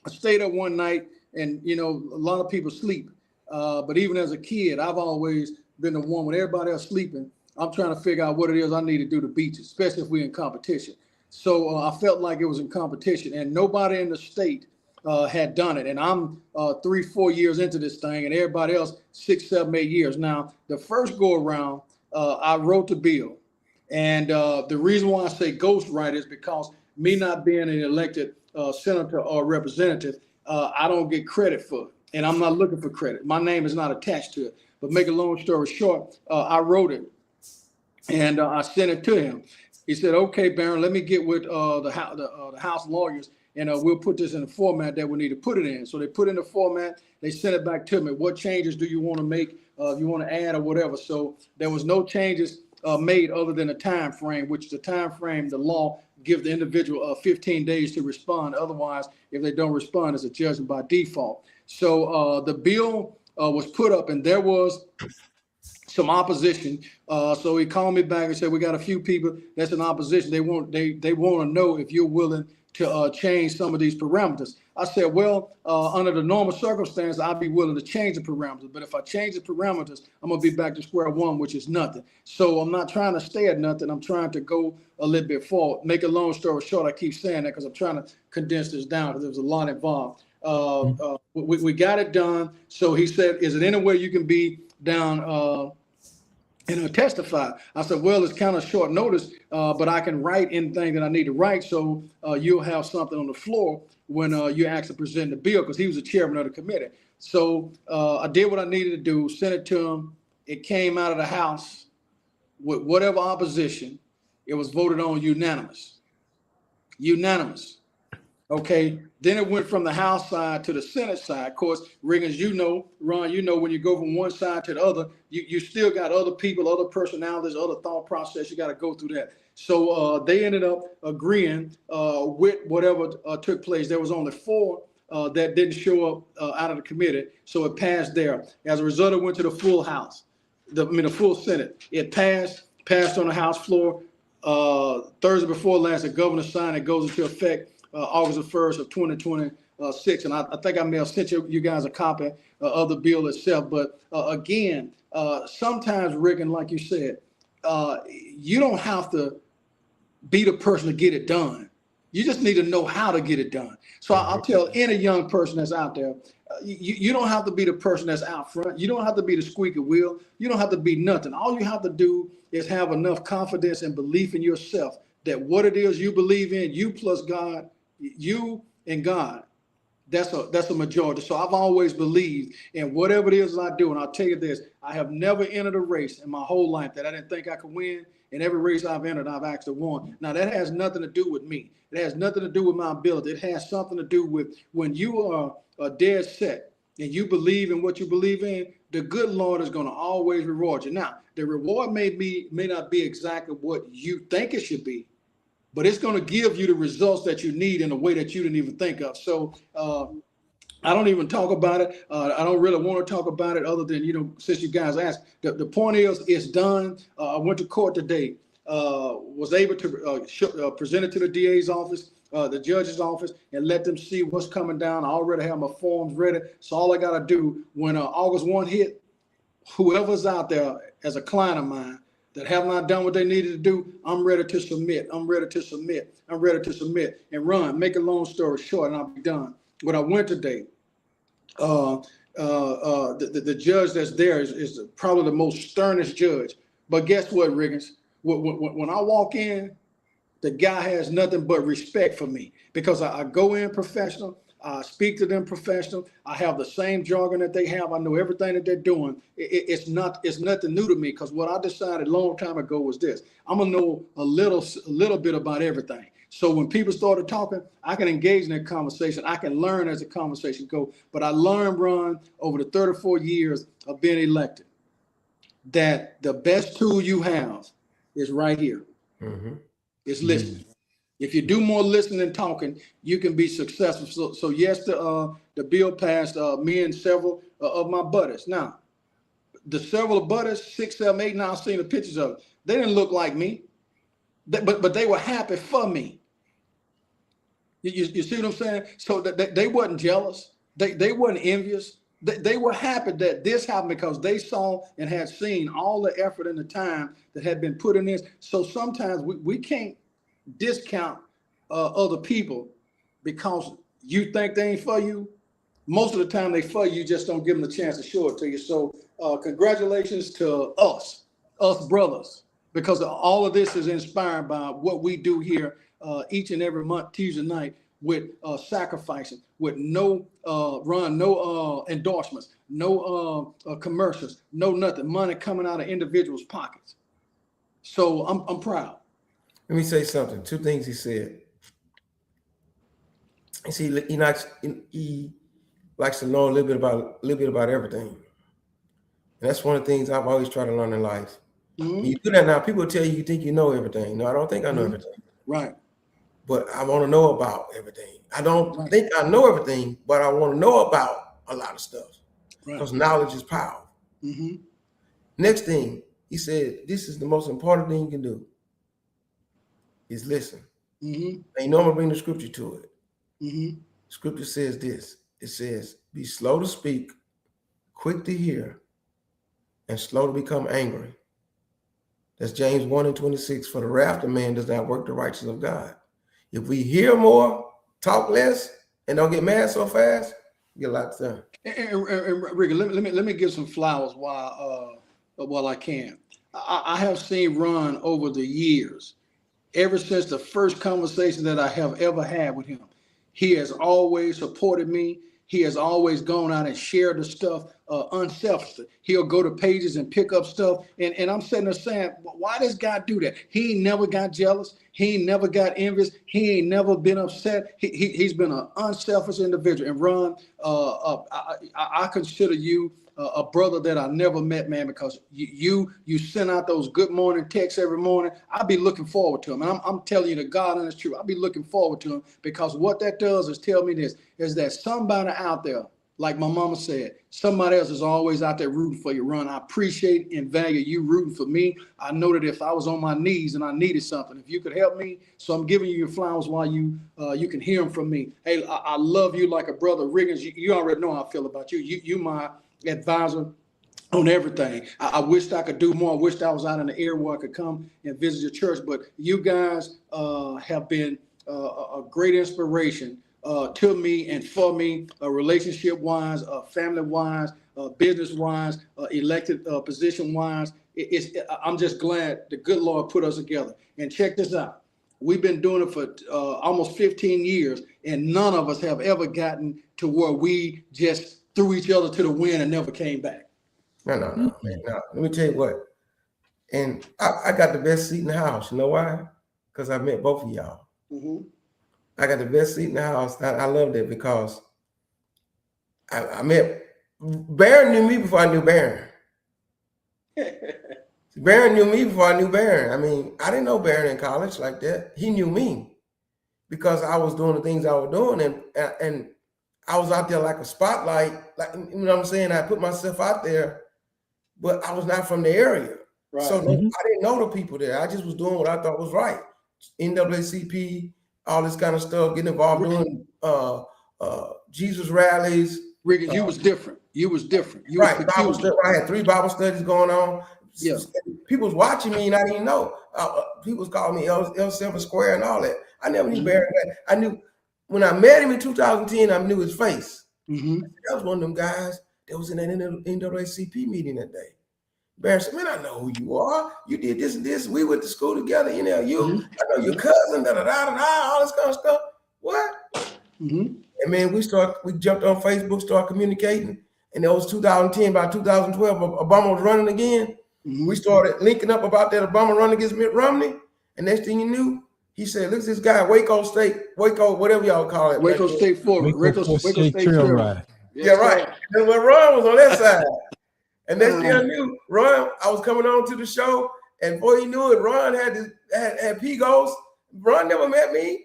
I stayed up one night and, a lot of people sleep. But even as a kid, I've always been the one when everybody else sleeping, I'm trying to figure out what it is I need to do to beat you, especially if we're in competition. So I felt like it was in competition and nobody in the state had done it. And I'm 3-4 years into this thing and everybody else 6, 7, 8 years. Now, the first go around, I wrote the bill. And the reason why I say ghostwrite is because me not being an elected senator or representative, I don't get credit for it. And I'm not looking for credit. My name is not attached to it. But make a long story short, I wrote it and I sent it to him. He said, okay, Baron, let me get with the House lawyers and we'll put this in the format that we need to put it in. So they put in the format, they sent it back to me. What changes do you want to make? If you want to add or whatever. So there was no changes made other than a time frame, which is the time frame the law gives the individual 15 days to respond. Otherwise, if they don't respond, it's a judgment by default. So the bill was put up, and there was some opposition. So he called me back and said, we got a few people that's in opposition. They want to know if you're willing to change some of these parameters. I said, well, under the normal circumstances, I'd be willing to change the parameters. But if I change the parameters, I'm going to be back to square one, which is nothing. So I'm not trying to stay at nothing. I'm trying to go a little bit forward. Make a long story short, I keep saying that because I'm trying to condense this down because there's a lot involved. We got it done. So he said, is it any way you can be down and testify? I said, well, it's kind of short notice, but I can write anything that I need to write. So you'll have something on the floor when you actually present the bill, because he was the chairman of the committee. So I did what I needed to do, sent it to him. It came out of the House with whatever opposition. It was voted on unanimous. Unanimous. Okay, then it went from the House side to the Senate side. Of course, Riggins, you know, Ron, you know, when you go from one side to the other, you still got other people, other personalities, other thought process. You got to go through that. So they ended up agreeing with whatever took place. There was only 4 that didn't show up out of the committee, so it passed there. As a result, it went to the full House, the full Senate. It passed on the House floor Thursday before last. The governor signed. It goes into effect August the 1st of 2026. And I think I may have sent you guys a copy of the bill itself. But again, sometimes, Rick, and like you said, you don't have to be the person to get it done. You just need to know how to get it done. So I'll tell any young person that's out there, you don't have to be the person that's out front. You don't have to be the squeaky wheel. You don't have to be nothing. All you have to do is have enough confidence and belief in yourself that what it is you believe in, you plus God, you and God, that's a majority. So I've always believed in whatever it is I do. And I'll tell you this, I have never entered a race in my whole life that I didn't think I could win. In every race I've entered, I've actually won. Now, that has nothing to do with me. It has nothing to do with my ability. It has something to do with when you are dead set and you believe in what you believe in, the good Lord is going to always reward you. Now, the reward may not be exactly what you think it should be, but it's going to give you the results that you need in a way that you didn't even think of. So I don't even talk about it. I don't really want to talk about it other than, since you guys asked. The point is, it's done. I went to court today, was able to present it to the DA's office, the judge's office, and let them see what's coming down. I already have my forms ready. So all I got to do when August 1 hit, whoever's out there as a client of mine, that have not done what they needed to do, I'm ready to submit. I'm ready to submit. I'm ready to submit and run. Make a long story short, and I'll be done. When I went today, the judge that's there is probably the most sternest judge. But guess what, Riggins? When I walk in, the guy has nothing but respect for me because I go in professional. I speak to them professional. I have the same jargon that they have. I know everything that they're doing. It's nothing new to me because what I decided a long time ago was this. I'm gonna know a little bit about everything. So when people started talking, I can engage in that conversation. I can learn as the conversation goes. But I learned, Ron, over the 34 years of being elected, that the best tool you have is right here. Mm-hmm. It's listening. If you do more listening than talking, you can be successful. So yes, the bill passed. Me and several of my buddies. Now, the several buddies, 6, 7, 8. Now I've seen the pictures of it. They didn't look like me, but they were happy for me. You see what I'm saying? So that they wasn't jealous. They weren't envious. They were happy that this happened because they saw and had seen all the effort and the time that had been put in this. So sometimes we can't discount other people because you think they ain't for you. Most of the time they for you, just don't give them the chance to show it to you. So congratulations to us brothers, because all of this is inspired by what we do here each and every month, Tuesday night, with sacrificing, with no endorsements, no commercials, no nothing, money coming out of individuals' pockets. So I'm proud. Let me say something. 2 things he said. You see, he likes to know a little bit about everything. And that's one of the things I've always tried to learn in life. Mhm. You do that now, people tell you think you know everything. No, I don't think I know everything. Right. But I want to know about everything. I don't Right. think I know everything, but I want to know about a lot of stuff. Right. Because knowledge is power. Mm-hmm. Next thing, he said, this is the most important thing you can do is listen. Mm-hmm. And you know I'm going to bring the scripture to it. Mm-hmm. Scripture says this. It says, be slow to speak, quick to hear, and slow to become angry. That's James 1:26. For the wrath of man does not work the righteousness of God. If we hear more, talk less, and don't get mad so fast, you get a lot done. And Ricky, let me give some flowers while I can. I have seen Ron over the years, ever since the first conversation that I have ever had with him. He has always supported me. He has always gone out and shared the stuff unselfishly. He'll go to pages and pick up stuff. And I'm sitting there saying, why does God do that? He ain't never got jealous. He ain't never got envious. He ain't never been upset. He's been an unselfish individual. And Ron, I consider you a brother that I never met, man, because you send out those good morning texts every morning. I'll be looking forward to them. And I'm telling you the God honest truth. I'll be looking forward to them, because what that does is tell me this, is that somebody out there, like my mama said, somebody else is always out there rooting for you, Ron. I appreciate and value you rooting for me. I know that if I was on my knees and I needed something, if you could help me, so I'm giving you your flowers while you can hear them from me. Hey, I love you like a brother. Riggins, you already know how I feel about you. You my advisor on everything. I wished I could do more. I wished I was out in the area where I could come and visit your church. But you guys have been a great inspiration to me and for me, relationship-wise, family-wise, business-wise, elected position-wise. I'm just glad the good Lord put us together. And check this out. We've been doing it for almost 15 years, and none of us have ever gotten to where we just threw each other to the wind and never came back. No, man. No, let me tell you what. And I got the best seat in the house. You know why? Because I met both of y'all. Mm-hmm. I got the best seat in the house. I love that because I met Baron knew me before I knew Baron. Baron knew me before I knew Baron. I mean, I didn't know Baron in college like that. He knew me because I was doing the things I was doing, and I was out there like a spotlight. Like, you know what I'm saying? I put myself out there, but I was not from the area. Right. So I didn't know the people there. I just was doing what I thought was right. NAACP, all this kind of stuff, getting involved doing Jesus rallies. Riggins, you was different. You was different. You Right. was Bible study. I had 3 Bible studies going on. Yeah. People was watching me and I didn't know. People was calling me L7 Square and all that. I never knew Barry. I knew when I met him in 2010, I knew his face. Mm-hmm. That was one of them guys that was in that NAACP meeting that day. Barry said, man, I know who you are. You did this and this. We went to school together. You know, I know your cousin, all this kind of stuff. What? Mm-hmm. And man, we jumped on Facebook, started communicating. And it was 2010, by 2012, Obama was running again. Mm-hmm. We started linking up about that Obama run against Mitt Romney. And next thing you knew, he said, look at this guy, Waco, whatever y'all call it. Waco State Forward. Waco State Trail Ride. Yeah, right. And when Ron was on that side. And next thing I knew, Ron, I was coming on to the show. And before he knew it, Ron had P-Ghost. Ron never met me.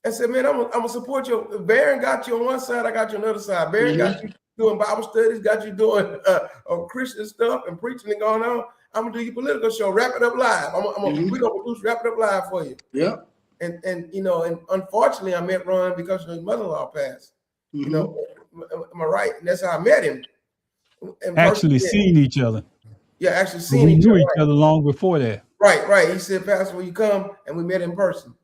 And said, man, I'm gonna support you. Baron got you on one side, I got you on the other side. Baron got you doing Bible studies, got you doing Christian stuff and preaching and going on. I'm gonna do your political show, Wrap It Up Live. We're gonna produce Wrap It Up Live for you. Yeah. And you know, and unfortunately I met Ron because his mother-in-law passed. You know, am I right? And that's how I met him. And actually seeing each other. Yeah, actually seeing each other. We knew each other long before that. Right. He said, Pastor, will you come? And we met in person.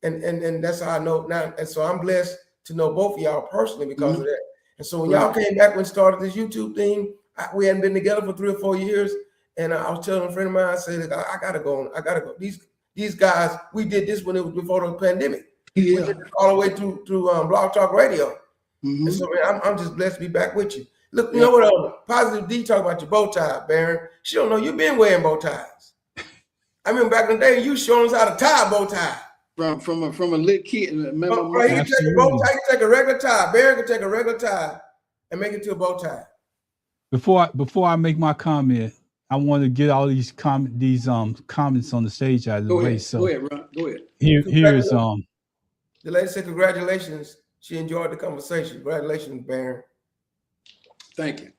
And that's how I know now. And so I'm blessed to know both of y'all personally because of that. And so when y'all came back when started this YouTube thing, we hadn't been together for 3 or 4 years. And I was telling a friend of mine, I said, I gotta go. These guys, we did this when it was before the pandemic. Yeah. We did it all the way through Blog Talk Radio. And so man, I'm just blessed to be back with you. Look, you know what? Positive D talk about your bow tie, Baron. She don't know you've been wearing bow ties. I remember back in the day, you showing us how to tie a bow tie. From a lit kid. Remember, he can take a bow tie, he can take a regular tie. Baron can take a regular tie and make it to a bow tie. Before I make my comment, I want to get all these comments on the stage out of the Go way. ahead. So Go ahead, Ron. Go ahead. here's The lady said congratulations. She enjoyed the conversation. Congratulations, Baron. Thank you.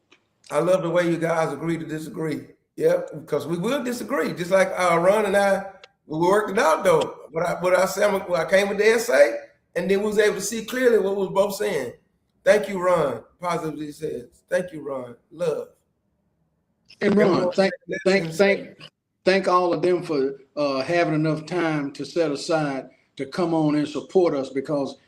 I love the way you guys agree to disagree. Yep, because we will disagree. Just like Ron and I, we worked it out though. What I said, I came with the essay, and then we was able to see clearly what we was both saying. Thank you, Ron. Positively says. Thank you, Ron. Love. And Ron, thank all of them for having enough time to set aside to come on and support us, because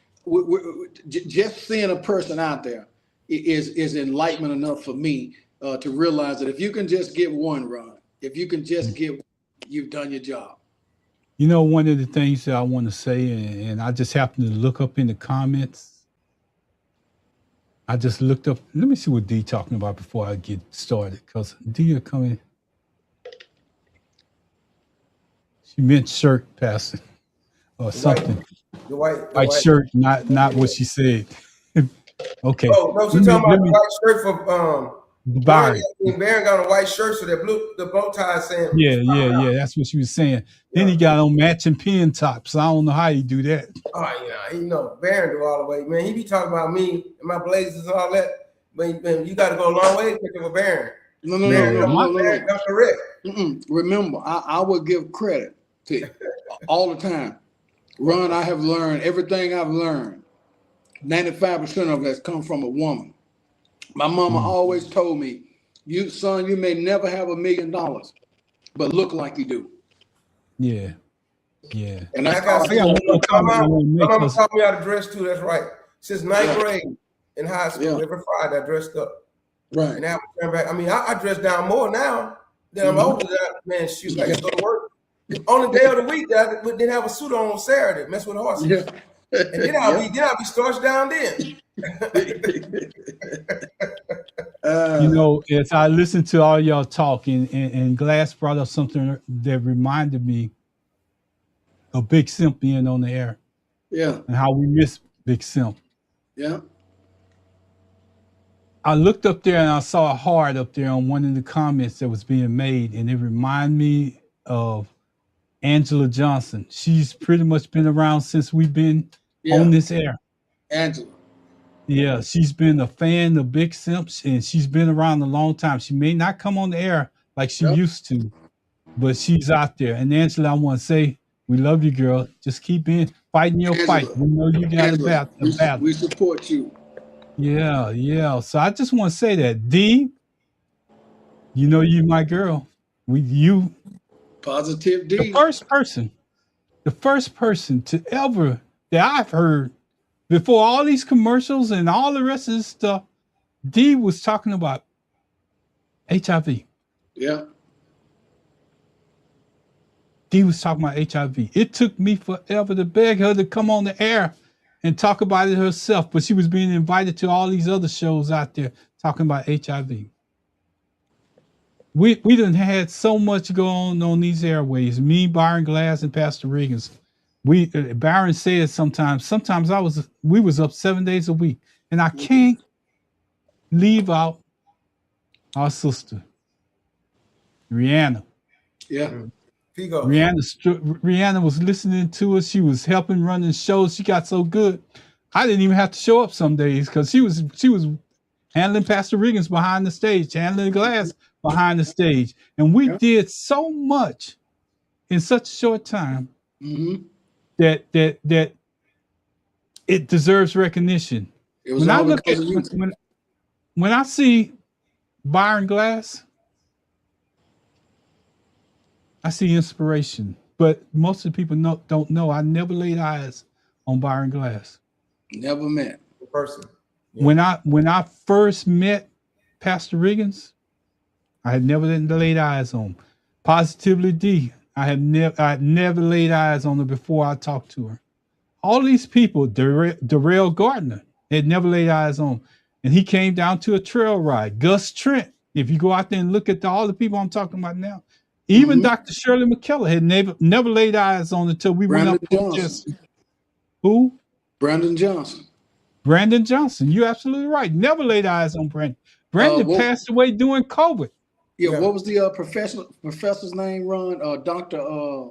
just seeing a person out there is enlightenment enough for me to realize that if you can just get one, Ron, if you can just get one, you've done your job. You know, one of the things that I want to say, and I just happened to look up in the comments. I just looked up. Let me see what D talking about before I get started, because D are coming. She meant shirt, Pastor, or something. The white shirt, not what she said. Okay. Oh no, she's talking about the white shirt for Byron. Baron got a white shirt, so the bow tie saying. Yeah. That's what she was saying. Then he got on matching pin tops. I don't know how he do that. Oh yeah, Baron do all the way, man. He be talking about me and my blazers and all that. But you got to go a long way to pick up a Baron. No. That's correct. Remember, I would give credit to all the time. Ron, I have learned everything I've learned. 95% of it has come from a woman. My mama always told me, you may never have $1 million, but look like you do. Yeah. And I got my mama taught me how to dress too. That's right. Since 9th grade in high school, every Friday I dressed up. Right. And I turn back. I mean, I dress down more now than I'm older. Man, shoot, I got to go to work. The only day of the week that I didn't have a suit on Saturday, mess with horses. Yeah. And then I'll be starched down then. As I listened to all y'all talking, and Glass brought up something that reminded me of Big Simp being on the air. Yeah. And how we miss Big Simp. Yeah. I looked up there and I saw a heart up there on one of the comments that was being made, and it reminded me of Angela Johnson. She's pretty much been around since we've been on this air. Angela. Yeah, she's been a fan of Big Simps, and she's been around a long time. She may not come on the air like she used to, but she's out there. And Angela, I want to say, we love you, girl. Just keep fighting your fight. We know you got a battle. We support you. Yeah. So I just want to say that, D, you my girl. You Positive D. The first person to ever that I've heard before all these commercials and all the rest of this stuff, D was talking about HIV. Yeah. D was talking about HIV. It took me forever to beg her to come on the air and talk about it herself, but she was being invited to all these other shows out there talking about HIV. We done had so much going on these airways. Me, Byron Glass, and Pastor Riggins. Byron said sometimes we was up 7 days a week, and I can't leave out our sister, Rihanna. Yeah. Rihanna was listening to us. She was helping running shows. She got so good. I didn't even have to show up some days because she was handling Pastor Riggins behind the stage, handling Glass behind the stage. And we did so much in such a short time that it deserves recognition. When I see Byron Glass, I see inspiration. But most of the people don't know I never laid eyes on Byron Glass. Never met the person. Yeah. When I first met Pastor Riggins, I had never laid eyes on him. Positively D, I had never laid eyes on her before I talked to her. All these people, Darrell Gardner, had never laid eyes on him. And he came down to a trail ride. Gus Trent, if you go out there and look at all the people I'm talking about now, even Dr. Shirley McKellar had never laid eyes on until we went up to who? Brandon Johnson. Brandon Johnson. You're absolutely right. Never laid eyes on Brandon. Brandon passed away during COVID. Yeah, Yeah. what was the professor's name, Ron? Dr.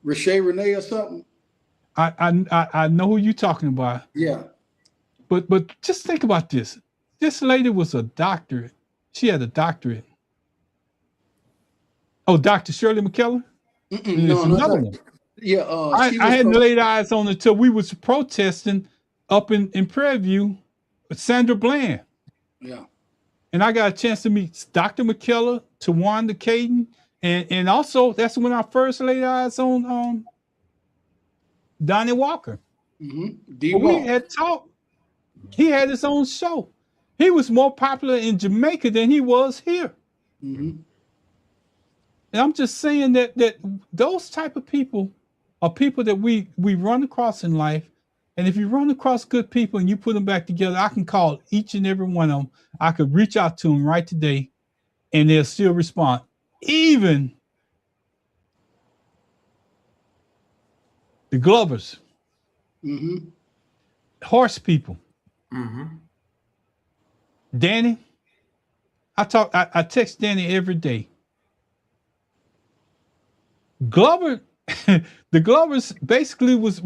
Riche Renee or something? I know who you're talking about, Yeah. but just think about this. This lady was a doctorate. She had a doctorate. Oh, Dr. Shirley McKellar? There's No, not another that. one. Yeah, she I was hadn't from. laid eyes on it until we was protesting up in Prairie View with Sandra Bland. Yeah. And I got a chance to meet Dr. McKellar, Tawanda Caden, and also that's when I first laid eyes on Donnie Walker. D But we Walk. had talked. He had his own show. He was more popular in Jamaica than he was here. Mm-hmm. And I'm just saying that those type of people are people that we run across in life. And if you run across good people and you put them back together, I can call each and every one of them. I could reach out to them right today, and they'll still respond. Even the Glovers, horse people. Danny, I text Danny every day. Glover, the Glovers basically was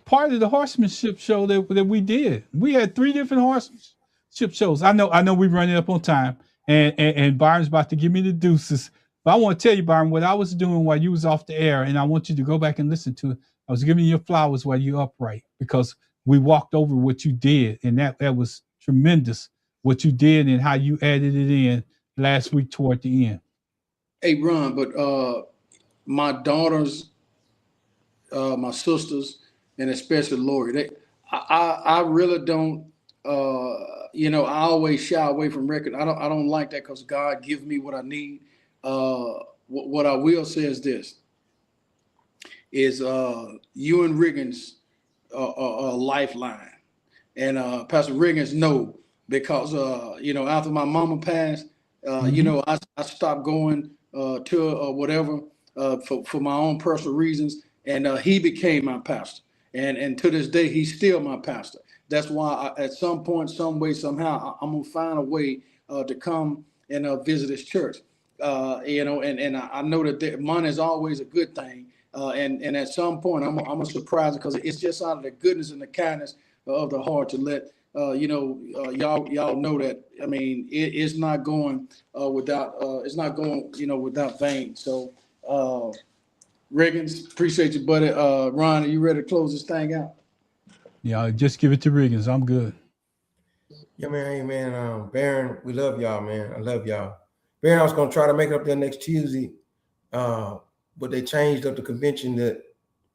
part of the horsemanship show that we did. We had 3 different horsemanship shows. I know we're running up on time, and Byron's about to give me the deuces. But I want to tell you, Byron, what I was doing while you was off the air, and I want you to go back and listen to it. I was giving you your flowers while you're upright because we walked over what you did, and that was tremendous what you did and how you added it in last week toward the end. Hey, Ron, but my daughters, my sisters, and especially Lori, I really don't. I always shy away from record. I don't like that because God gives me what I need. What I will say is this: is you and Riggins a lifeline, and Pastor Riggins know because after my mama passed, I stopped going to whatever for my own personal reasons, and he became my pastor, and to this day he's still my pastor. That's why at some point, some way, somehow, I'm gonna find a way to come and visit his church. And I know that money is always a good thing. And at some point, I'm a surprise because it's just out of the goodness and the kindness of the heart to let y'all know that. I mean, it's not going without vain. So, Riggins, appreciate you, buddy. Ron, are you ready to close this thing out? Yeah, just give it to Riggins. I'm good. Yeah, man. Hey, man. Baron, we love y'all, man. I love y'all. Baron, I was going to try to make it up there next Tuesday, but they changed up the convention that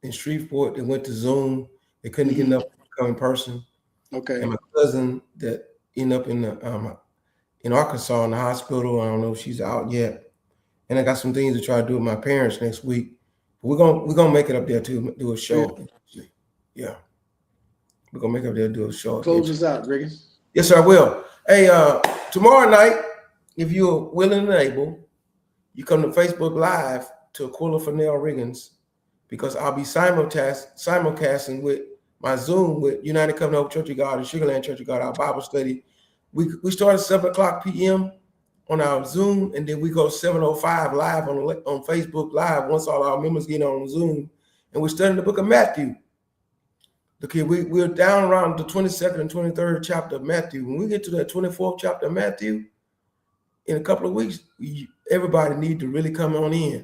in Shreveport. They went to Zoom. They couldn't get enough to come in person. Okay. And my cousin that ended up in Arkansas in the hospital. I don't know if she's out yet. And I got some things to try to do with my parents next week. But we're gonna make it up there to do a show. Yeah. We're gonna make it up there to do a show. Close us out, Riggins. Yes, sir, I will. Hey, tomorrow night, if you're willing and able, you come to Facebook Live to Aquila Fennell Riggins, because I'll be simulcasting with my Zoom with United Covenant Hope Church of God and Sugarland Church of God, our Bible study. We start at 7:00 p.m. on our Zoom, and then we go 7:05 live on Facebook Live once all our members get on Zoom, and we're studying the book of Matthew. Look here, we're down around the 22nd and 23rd chapter of Matthew. When we get to that 24th chapter of Matthew, in a couple of weeks, everybody need to really come on in.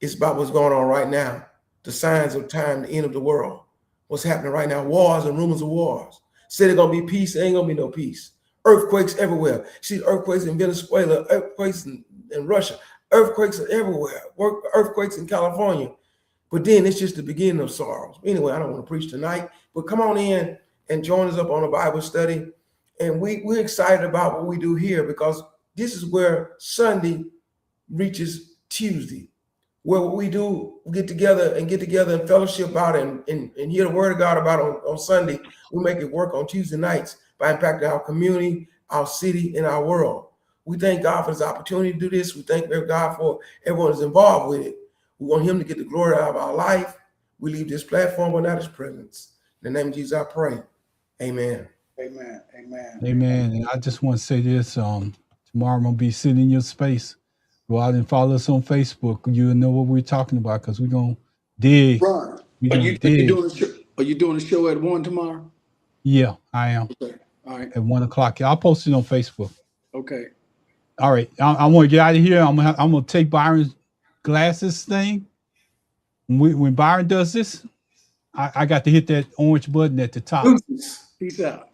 It's about what's going on right now, the signs of time, the end of the world. What's happening right now, wars and rumors of wars. Say there's going to be peace, there ain't going to be no peace. Earthquakes everywhere. See earthquakes in Venezuela, earthquakes in Russia, earthquakes everywhere, earthquakes in California. But then it's just the beginning of sorrows. Anyway, I don't want to preach tonight, but come on in and join us up on a Bible study. And we're excited about what we do here, because this is where Sunday reaches Tuesday, where what we do, we get together and fellowship about it and hear the word of God about on Sunday. We make it work on Tuesday nights by impacting our community, our city, and our world. We thank God for this opportunity to do this. We thank God for everyone who's involved with it. We want him to get the glory out of our life. We leave this platform but not his presence. In the name of Jesus, I pray. Amen. Amen. Amen. Amen. And I just want to say this. Tomorrow I'm gonna be sitting in your space. Go out and follow us on Facebook. You'll know what we're talking about because we're gonna dig. Ron, We're are gonna you dig. doing a show? Are you doing a show at 1 tomorrow? Yeah, I am. Okay. All right. At 1 o'clock. I'll post it on Facebook. Okay. All right. I want to get out of here. I'm gonna take Byron's glasses thing. When Byron does this, I got to hit that orange button at the top. Peace out.